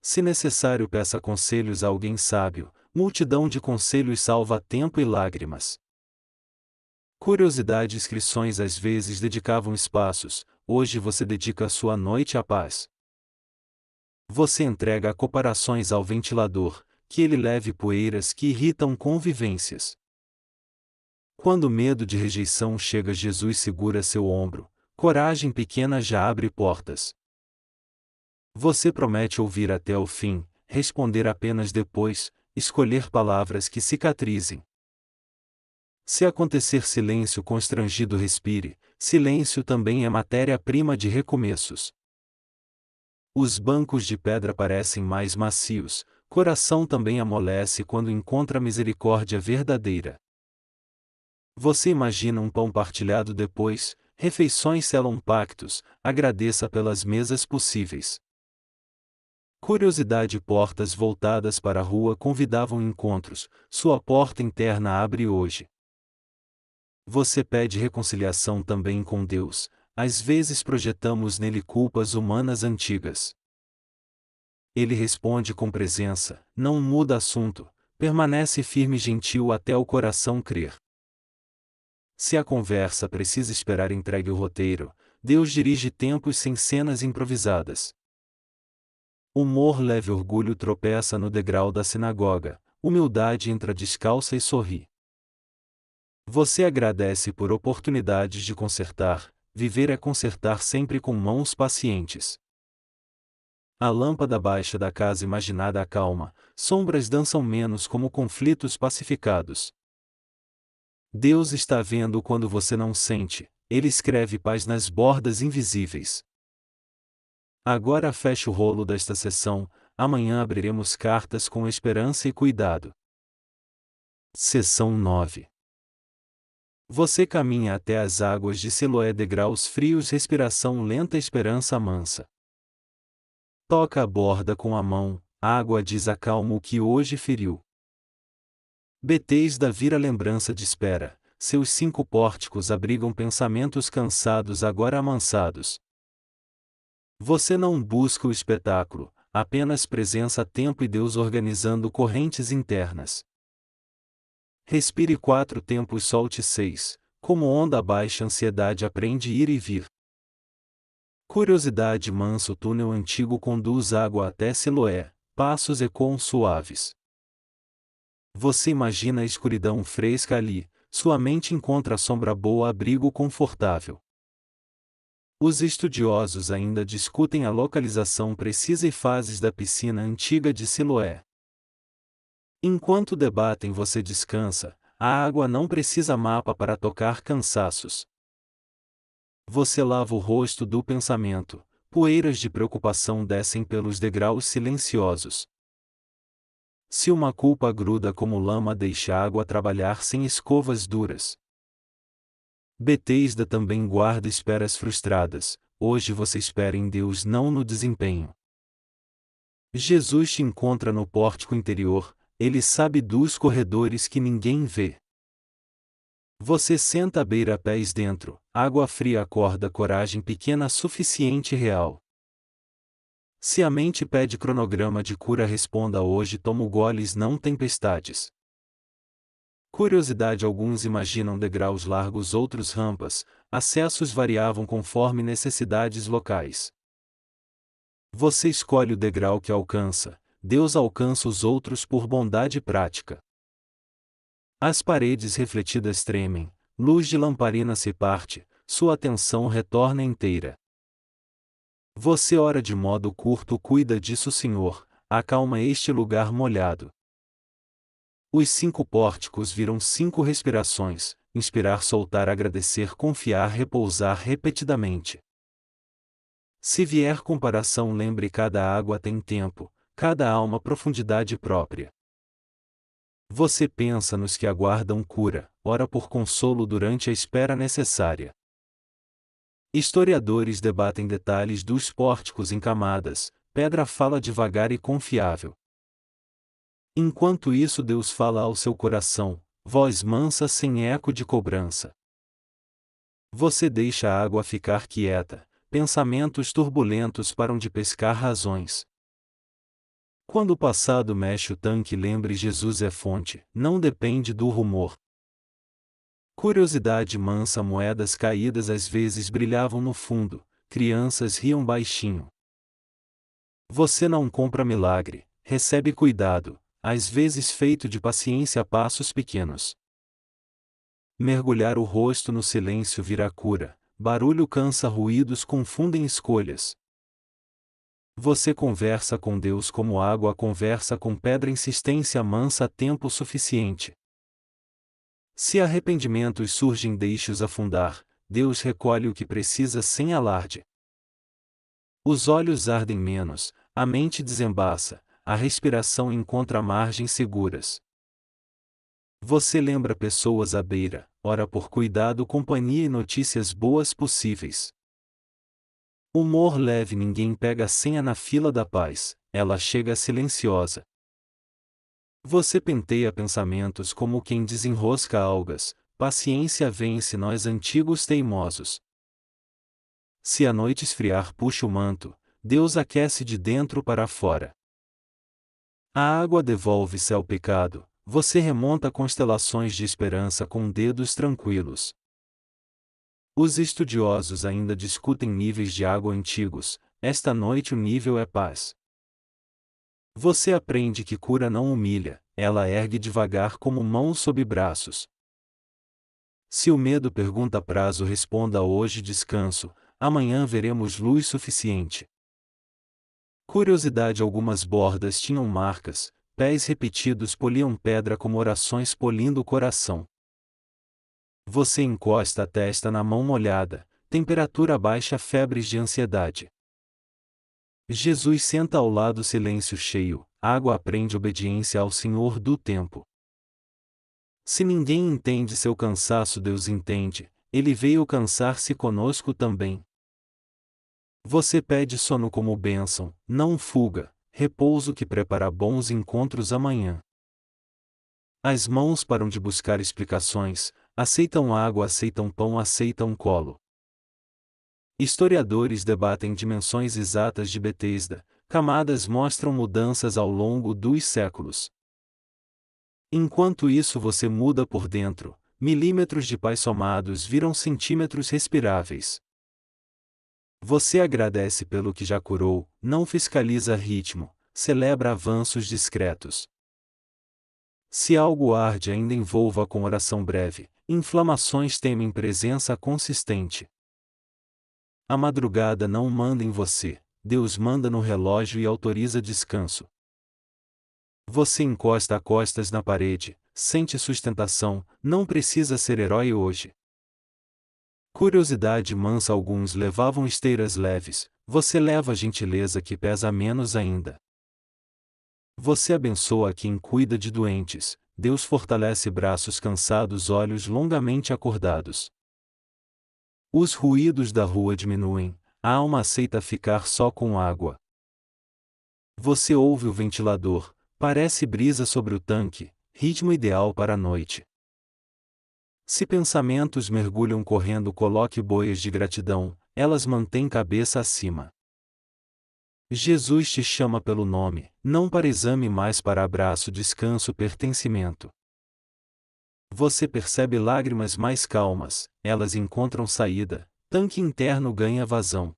Se necessário, peça conselhos a alguém sábio, multidão de conselhos salva tempo e lágrimas. Curiosidade. Inscrições às vezes dedicavam espaços, hoje você dedica a sua noite à paz. Você entrega comparações ao ventilador, que ele leve poeiras que irritam convivências. Quando o medo de rejeição chega, Jesus segura seu ombro, coragem pequena já abre portas. Você promete ouvir até o fim, responder apenas depois, escolher palavras que cicatrizem. Se acontecer silêncio constrangido, respire, silêncio também é matéria-prima de recomeços. Os bancos de pedra parecem mais macios, coração também amolece quando encontra misericórdia verdadeira. Você imagina um pão partilhado depois, refeições selam pactos, agradeça pelas mesas possíveis. Curiosidade. Portas voltadas para a rua convidavam encontros, sua porta interna abre hoje. Você pede reconciliação também com Deus, às vezes projetamos nele culpas humanas antigas. Ele responde com presença, não muda assunto, permanece firme e gentil até o coração crer. Se a conversa precisa esperar, entregue o roteiro, Deus dirige tempos sem cenas improvisadas. Humor leve. Orgulho tropeça no degrau da sinagoga, humildade entra descalça e sorri. Você agradece por oportunidades de consertar, viver é consertar sempre com mãos pacientes. A lâmpada baixa da casa imaginada acalma, sombras dançam menos como conflitos pacificados. Deus está vendo quando você não sente, Ele escreve paz nas bordas invisíveis. Agora feche o rolo desta sessão, amanhã abriremos cartas com esperança e cuidado. Seção 9. Você caminha até as águas de Siloé, degraus frios, respiração lenta, esperança mansa. Toca a borda com a mão, água diz acalma o que hoje feriu. Betéis da vira lembrança de espera, seus 5 pórticos abrigam pensamentos cansados agora amansados. Você não busca o espetáculo, apenas presença, tempo e Deus organizando correntes internas. Respire 4 tempos, solte 6, como onda baixa, ansiedade aprende ir e vir. Curiosidade. Manso túnel antigo conduz água até Siloé, passos ecoam suaves. Você imagina a escuridão fresca ali, sua mente encontra sombra boa, abrigo confortável. Os estudiosos ainda discutem a localização precisa e fases da piscina antiga de Siloé. Enquanto debatem, você descansa, a água não precisa mapa para tocar cansaços. Você lava o rosto do pensamento, poeiras de preocupação descem pelos degraus silenciosos. Se uma culpa gruda como lama, deixa a água trabalhar sem escovas duras. Betesda também guarda esperas frustradas, hoje você espera em Deus, não no desempenho. Jesus te encontra no pórtico interior, ele sabe dos corredores que ninguém vê. Você senta à beira, pés dentro, água fria acorda, coragem pequena suficiente e real. Se a mente pede cronograma de cura, responda hoje: tomo goles, não tempestades. Curiosidade: alguns imaginam degraus largos, outros rampas, acessos variavam conforme necessidades locais. Você escolhe o degrau que alcança, Deus alcança os outros por bondade prática. As paredes refletidas tremem, luz de lamparina se parte, sua atenção retorna inteira. Você ora de modo curto, cuida disso, Senhor, acalma este lugar molhado. Os 5 pórticos viram 5 respirações: inspirar, soltar, agradecer, confiar, repousar repetidamente. Se vier comparação, lembre: cada água tem tempo, cada alma profundidade própria. Você pensa nos que aguardam cura, ora por consolo durante a espera necessária. Historiadores debatem detalhes dos pórticos em camadas, pedra fala devagar e confiável. Enquanto isso, Deus fala ao seu coração, voz mansa sem eco de cobrança. Você deixa a água ficar quieta, pensamentos turbulentos param de pescar razões. Quando o passado mexe o tanque, lembre: Jesus é fonte, não depende do rumor. Curiosidade mansa: moedas caídas às vezes brilhavam no fundo, crianças riam baixinho. Você não compra milagre, recebe cuidado, às vezes feito de paciência a passos pequenos. Mergulhar o rosto no silêncio vira cura, barulho cansa, ruídos confundem escolhas. Você conversa com Deus como água conversa com pedra, insistência mansa, tempo suficiente. Se arrependimentos surgem, deixe-os afundar, Deus recolhe o que precisa sem alarde. Os olhos ardem menos, a mente desembaça, a respiração encontra margens seguras. Você lembra pessoas à beira, ora por cuidado, companhia e notícias boas possíveis. Humor leve: ninguém pega a senha na fila da paz, ela chega silenciosa. Você penteia pensamentos como quem desenrosca algas, paciência vence nós antigos teimosos. Se a noite esfriar, puxa o manto, Deus aquece de dentro para fora. A água devolve-se ao pecado, você remonta constelações de esperança com dedos tranquilos. Os estudiosos ainda discutem níveis de água antigos, esta noite o nível é paz. Você aprende que cura não humilha, ela ergue devagar como mãos sob braços. Se o medo pergunta prazo, responda hoje descanso, amanhã veremos luz suficiente. Curiosidade: algumas bordas tinham marcas, pés repetidos poliam pedra como orações polindo o coração. Você encosta a testa na mão molhada, temperatura baixa, febres de ansiedade. Jesus senta ao lado, silêncio cheio, água aprende obediência ao Senhor do tempo. Se ninguém entende seu cansaço, Deus entende, ele veio cansar-se conosco também. Você pede sono como bênção, não fuga, repouso que prepara bons encontros amanhã. As mãos param de buscar explicações, aceitam água, aceitam pão, aceitam colo. Historiadores debatem dimensões exatas de Betesda, camadas mostram mudanças ao longo dos séculos. Enquanto isso, você muda por dentro, milímetros de paz somados viram centímetros respiráveis. Você agradece pelo que já curou, não fiscaliza ritmo, celebra avanços discretos. Se algo arde, ainda envolva com oração breve. Inflamações temem presença consistente. A madrugada não manda em você, Deus manda no relógio e autoriza descanso. Você encosta a costas na parede, sente sustentação, não precisa ser herói hoje. Curiosidade mansa, alguns levavam esteiras leves, você leva gentileza que pesa menos ainda. Você abençoa quem cuida de doentes, Deus fortalece braços cansados, olhos longamente acordados. Os ruídos da rua diminuem, a alma aceita ficar só com água. Você ouve o ventilador, parece brisa sobre o tanque, ritmo ideal para a noite. Se pensamentos mergulham correndo, coloque boias de gratidão, elas mantêm cabeça acima. Jesus te chama pelo nome, não para exame, mas para abraço, descanso, pertencimento. Você percebe lágrimas mais calmas, elas encontram saída, tanque interno ganha vazão.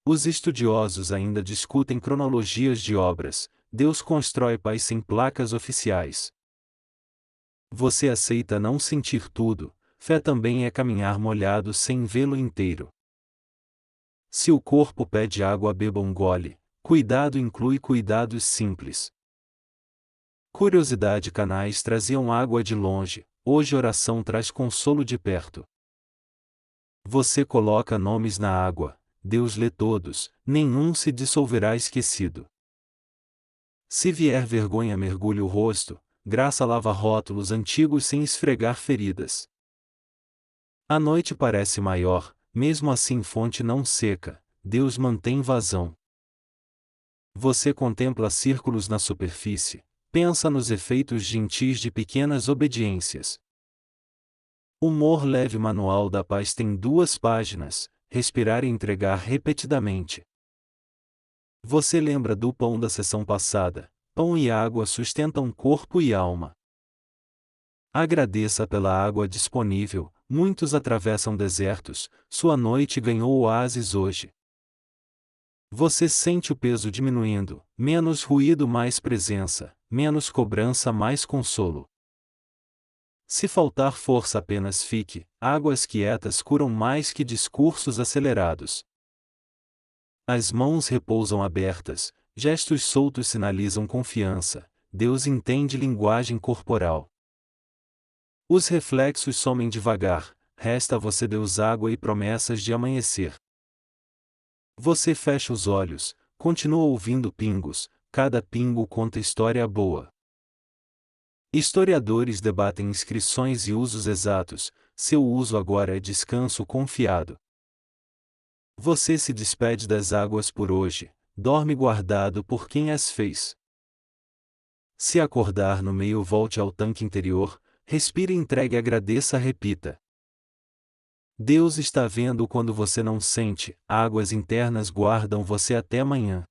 Os estudiosos ainda discutem cronologias de obras, Deus constrói paz sem placas oficiais. Você aceita não sentir tudo, fé também é caminhar molhado sem vê-lo inteiro. Se o corpo pede água, beba um gole, cuidado inclui cuidados simples. Curiosidade, canais traziam água de longe, hoje oração traz consolo de perto. Você coloca nomes na água, Deus lê todos, nenhum se dissolverá esquecido. Se vier vergonha, mergulhe o rosto, graça lava rótulos antigos sem esfregar feridas. A noite parece maior, mesmo assim fonte não seca, Deus mantém vazão. Você contempla círculos na superfície, pensa nos efeitos gentis de pequenas obediências. Humor leve, manual da paz tem 2 páginas, respirar e entregar repetidamente. Você lembra do pão da sessão passada, pão e água sustentam corpo e alma. Agradeça pela água disponível, muitos atravessam desertos, sua noite ganhou oásis hoje. Você sente o peso diminuindo, menos ruído, mais presença, menos cobrança, mais consolo. Se faltar força, apenas fique, águas quietas curam mais que discursos acelerados. As mãos repousam abertas, gestos soltos sinalizam confiança, Deus entende linguagem corporal. Os reflexos somem devagar, resta a você Deus água e promessas de amanhecer. Você fecha os olhos, continua ouvindo pingos, cada pingo conta história boa. Historiadores debatem inscrições e usos exatos, seu uso agora é descanso confiado. Você se despede das águas por hoje, dorme guardado por quem as fez. Se acordar no meio, volte ao tanque interior, respire, entregue, agradeça, repita. Deus está vendo quando você não sente, águas internas guardam você até amanhã.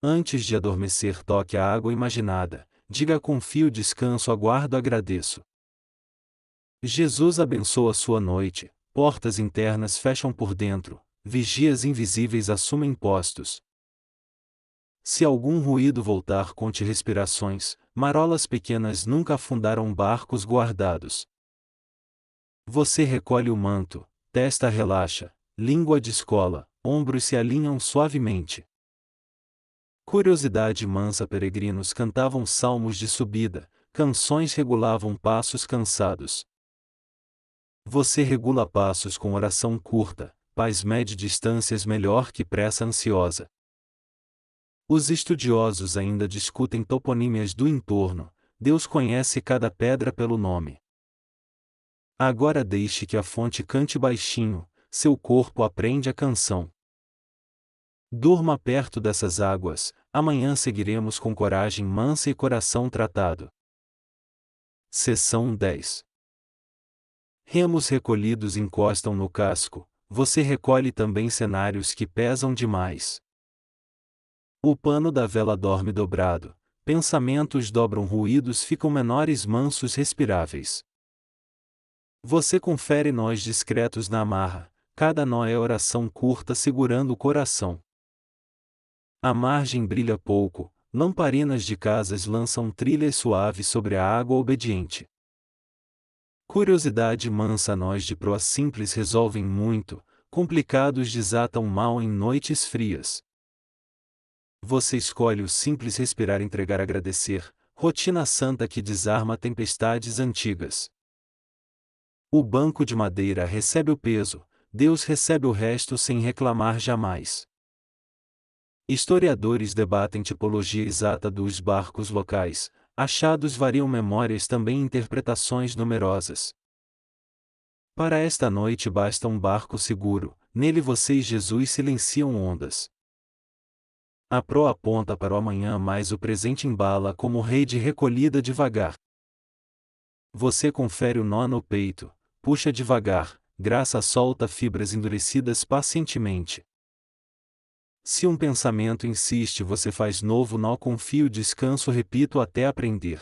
Antes de adormecer, toque a água imaginada, diga: confio, descanso, aguardo, agradeço. Jesus abençoa sua noite, portas internas fecham por dentro, vigias invisíveis assumem postos. Se algum ruído voltar, conte respirações, marolas pequenas nunca afundaram barcos guardados. Você recolhe o manto, testa relaxa, língua descola, ombros se alinham suavemente. Curiosidade mansa, peregrinos cantavam salmos de subida, canções regulavam passos cansados. Você regula passos com oração curta, paz mede distâncias melhor que pressa ansiosa. Os estudiosos ainda discutem toponímias do entorno, Deus conhece cada pedra pelo nome. Agora deixe que a fonte cante baixinho, seu corpo aprende a canção. Durma perto dessas águas, amanhã seguiremos com coragem mansa e coração tratado. Seção 10. Remos recolhidos encostam no casco, você recolhe também cenários que pesam demais. O pano da vela dorme dobrado, pensamentos dobram, ruídos ficam menores, mansos, respiráveis. Você confere nós discretos na amarra, cada nó é oração curta segurando o coração. A margem brilha pouco, Lamparinas de casas lançam trilhas suaves sobre a água obediente. Curiosidade mansa nós de proa simples resolvem muito, complicados desatam mal em noites frias. Você escolhe o simples respirar, entregar, agradecer, rotina santa que desarma tempestades antigas. O banco de madeira recebe o peso, Deus recebe o resto sem reclamar jamais. Historiadores debatem tipologia exata dos barcos locais, achados variam, memórias também, interpretações numerosas. Para esta noite basta um barco seguro, nele você e Jesus silenciam ondas. A proa aponta para o amanhã, mas o presente embala como rede recolhida devagar. Você confere o nó no peito, puxa devagar, graça solta fibras endurecidas pacientemente. Se um pensamento insiste, você faz novo nó, confio, descanso, repito até aprender.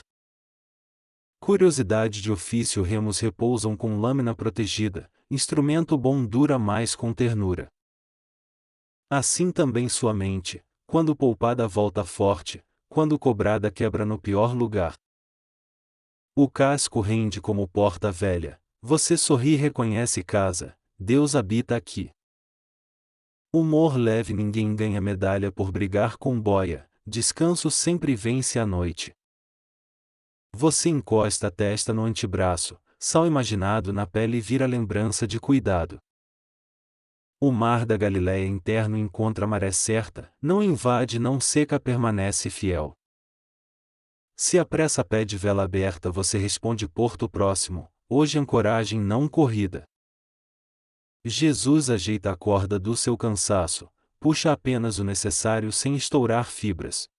Curiosidade de ofício, remos repousam com lâmina protegida, instrumento bom dura mais com ternura. Assim também sua mente, quando poupada volta forte, quando cobrada quebra no pior lugar. O casco rende como porta velha, você sorri e reconhece casa, Deus habita aqui. Humor leve, ninguém ganha medalha por brigar com boia, descanso sempre vence a noite. Você encosta a testa no antebraço, sal imaginado na pele vira lembrança de cuidado. O mar da Galileia interno encontra a maré certa, não invade, não seca, permanece fiel. Se a pressa pede vela aberta, você responde porto próximo, hoje ancoragem não corrida. Jesus ajeita a corda do seu cansaço, puxa apenas o necessário sem estourar fibras.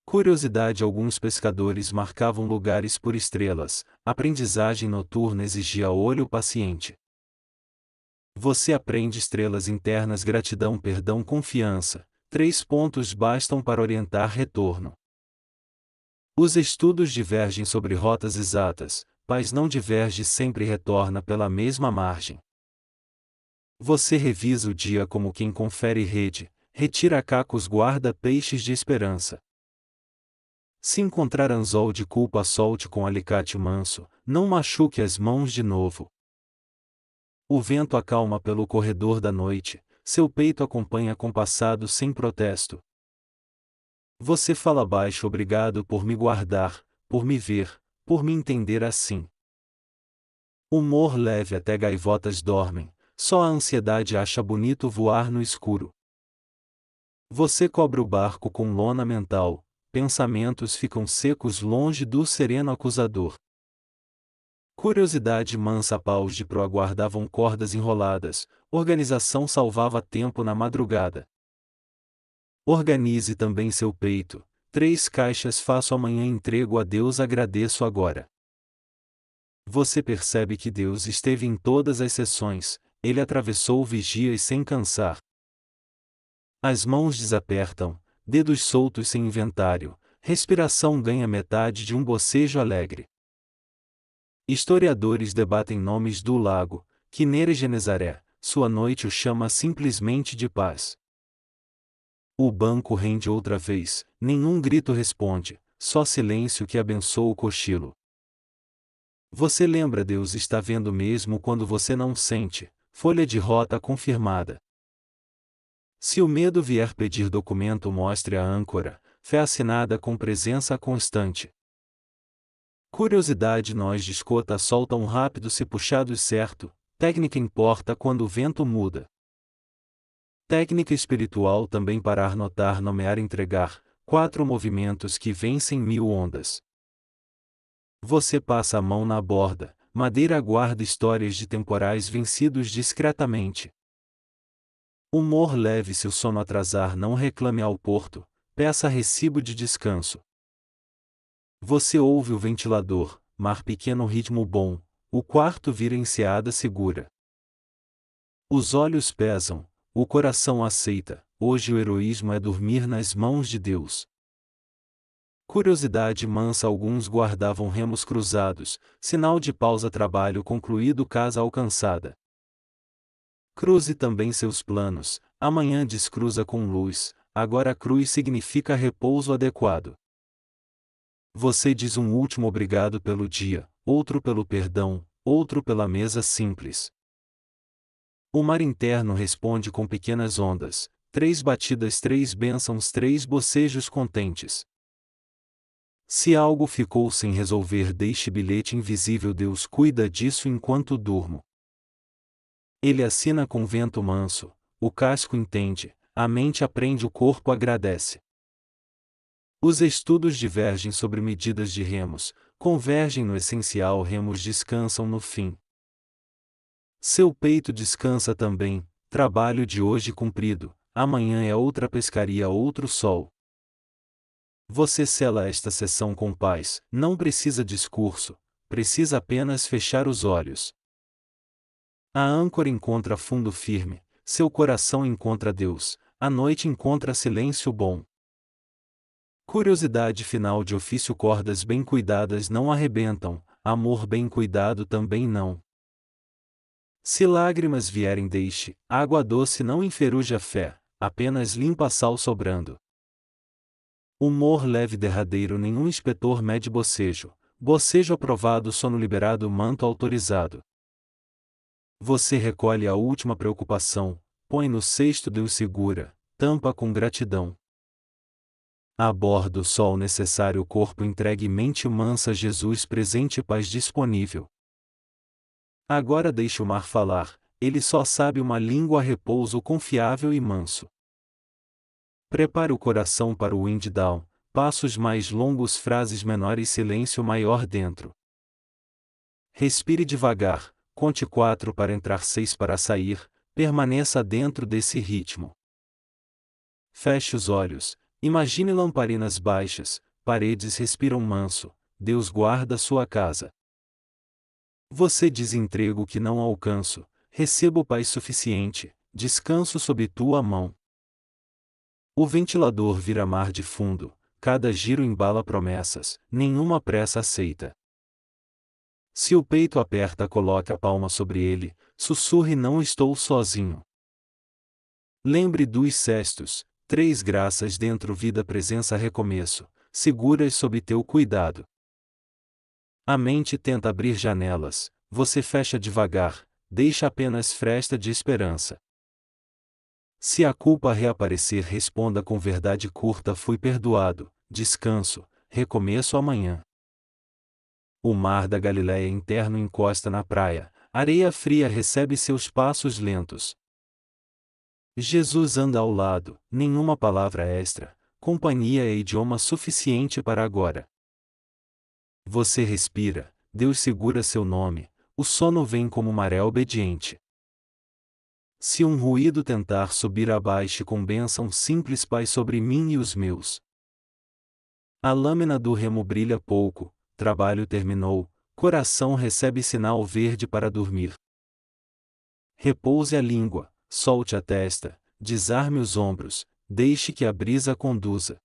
Curiosidade, alguns pescadores marcavam lugares por estrelas, aprendizagem noturna exigia olho paciente. Você aprende estrelas internas, gratidão, perdão, confiança, 3 pontos bastam para orientar retorno. Os estudos divergem sobre rotas exatas, paz não diverge, sempre retorna pela mesma margem. Você revisa o dia como quem confere rede, retira cacos, guarda peixes de esperança. Se encontrar anzol de culpa, solte com alicate manso, não machuque as mãos de novo. O vento acalma pelo corredor da noite, seu peito acompanha compassado sem protesto. Você fala baixo, obrigado por me guardar, por me ver, por me entender assim. Humor leve, até gaivotas dormem, só a ansiedade acha bonito voar no escuro. Você cobre o barco com lona mental, pensamentos ficam secos longe do sereno acusador. Curiosidade mansa, paus de proa guardavam cordas enroladas, organização salvava tempo na madrugada. Organize também seu peito, 3 caixas faço amanhã, entrego a Deus, agradeço agora. Você percebe que Deus esteve em todas as sessões, Ele atravessou vigias sem cansar. As mãos desapertam, dedos soltos sem inventário, respiração ganha metade de um bocejo alegre. Historiadores debatem nomes do lago, Quineira e Genezaré, sua noite o chama simplesmente de paz. O banco rende outra vez, nenhum grito responde, só silêncio que abençoa o cochilo. Você lembra, Deus está vendo mesmo quando você não sente, folha de rota confirmada. Se o medo vier pedir documento, mostre a âncora, fé assinada com presença constante. Curiosidade, nós de escota soltam rápido se puxados certo, técnica importa quando o vento muda. Técnica espiritual também parar, notar, nomear, entregar, 4 movimentos que vencem 1000 ondas. Você passa a mão na borda, madeira guarda histórias de temporais vencidos discretamente. Humor leve, se o sono atrasar não reclame ao porto, peça recibo de descanso. Você ouve o ventilador, mar pequeno, ritmo bom, o quarto vira enseada segura. Os olhos pesam, o coração aceita, hoje o heroísmo é dormir nas mãos de Deus. Curiosidade mansa, alguns guardavam remos cruzados, sinal de pausa, trabalho concluído, casa alcançada. Cruze também seus planos, amanhã descruza com luz, agora a cruz significa repouso adequado. Você diz um último obrigado pelo dia, outro pelo perdão, outro pela mesa simples. O mar interno responde com pequenas ondas, 3 batidas, 3 bênçãos, 3 bocejos contentes. Se algo ficou sem resolver, deixe bilhete invisível, Deus cuida disso enquanto durmo. Ele assina com vento manso, o casco entende, a mente aprende, o corpo agradece. Os estudos divergem sobre medidas de remos, convergem no essencial, remos descansam no fim. Seu peito descansa também, trabalho de hoje cumprido, amanhã é outra pescaria, outro sol. Você sela esta sessão com paz, não precisa discurso, precisa apenas fechar os olhos. A âncora encontra fundo firme, seu coração encontra Deus, a noite encontra silêncio bom. Curiosidade final de ofício: cordas bem cuidadas não arrebentam, amor bem cuidado também não. Se lágrimas vierem, deixe, água doce não enferruja a fé, apenas limpa sal sobrando. Humor leve derradeiro, nenhum inspetor mede bocejo, bocejo aprovado, sono liberado, manto autorizado. Você recolhe a última preocupação, põe no cesto, Deus segura, tampa com gratidão. A bordo sol necessário, corpo entregue, mente mansa, Jesus presente, paz disponível. Agora deixe o mar falar, ele só sabe uma língua, repouso confiável e manso. Prepare o coração para o wind down, passos mais longos, frases menores, silêncio maior dentro. Respire devagar, conte 4 para entrar, 6 para sair, permaneça dentro desse ritmo. Feche os olhos, imagine lamparinas baixas, paredes respiram manso, Deus guarda sua casa. Você diz: entrego que não alcanço, recebo paz suficiente, descanso sob tua mão. O ventilador vira mar de fundo, cada giro embala promessas, nenhuma pressa aceita. Se o peito aperta, coloque a palma sobre ele, sussurre: não estou sozinho. Lembre dos cestos, 3 graças dentro, vida, presença, recomeço, seguras sob teu cuidado. A mente tenta abrir janelas, você fecha devagar, deixa apenas fresta de esperança. Se a culpa reaparecer, responda com verdade curta: fui perdoado, descanso, recomeço amanhã. O mar da Galileia interno encosta na praia, areia fria recebe seus passos lentos. Jesus anda ao lado, nenhuma palavra extra, companhia é idioma suficiente para agora. Você respira, Deus segura seu nome, o sono vem como maré obediente. Se um ruído tentar subir, abaixo com bênção simples, Pai, sobre mim e os meus. A lâmina do remo brilha pouco, trabalho terminou, coração recebe sinal verde para dormir. Repouse a língua, solte a testa, desarme os ombros, deixe que a brisa conduza.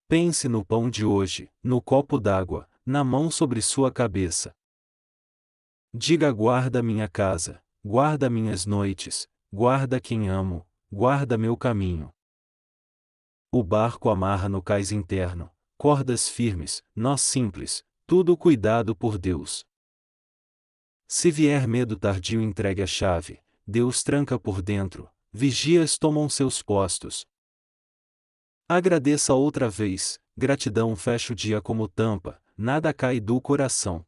Pense no pão de hoje, no copo d'água, na mão sobre sua cabeça. Diga: guarda minha casa, guarda minhas noites, guarda quem amo, guarda meu caminho. O barco amarra no cais interno, cordas firmes, nós simples, tudo cuidado por Deus. Se vier medo tardio, entregue a chave, Deus tranca por dentro, vigias tomam seus postos. Agradeça outra vez, gratidão fecha o dia como tampa, nada cai do coração.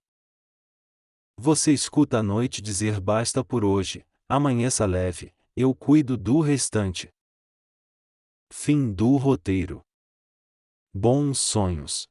Você escuta a noite dizer: basta por hoje, amanheça leve, eu cuido do restante. Fim do roteiro. Bons sonhos.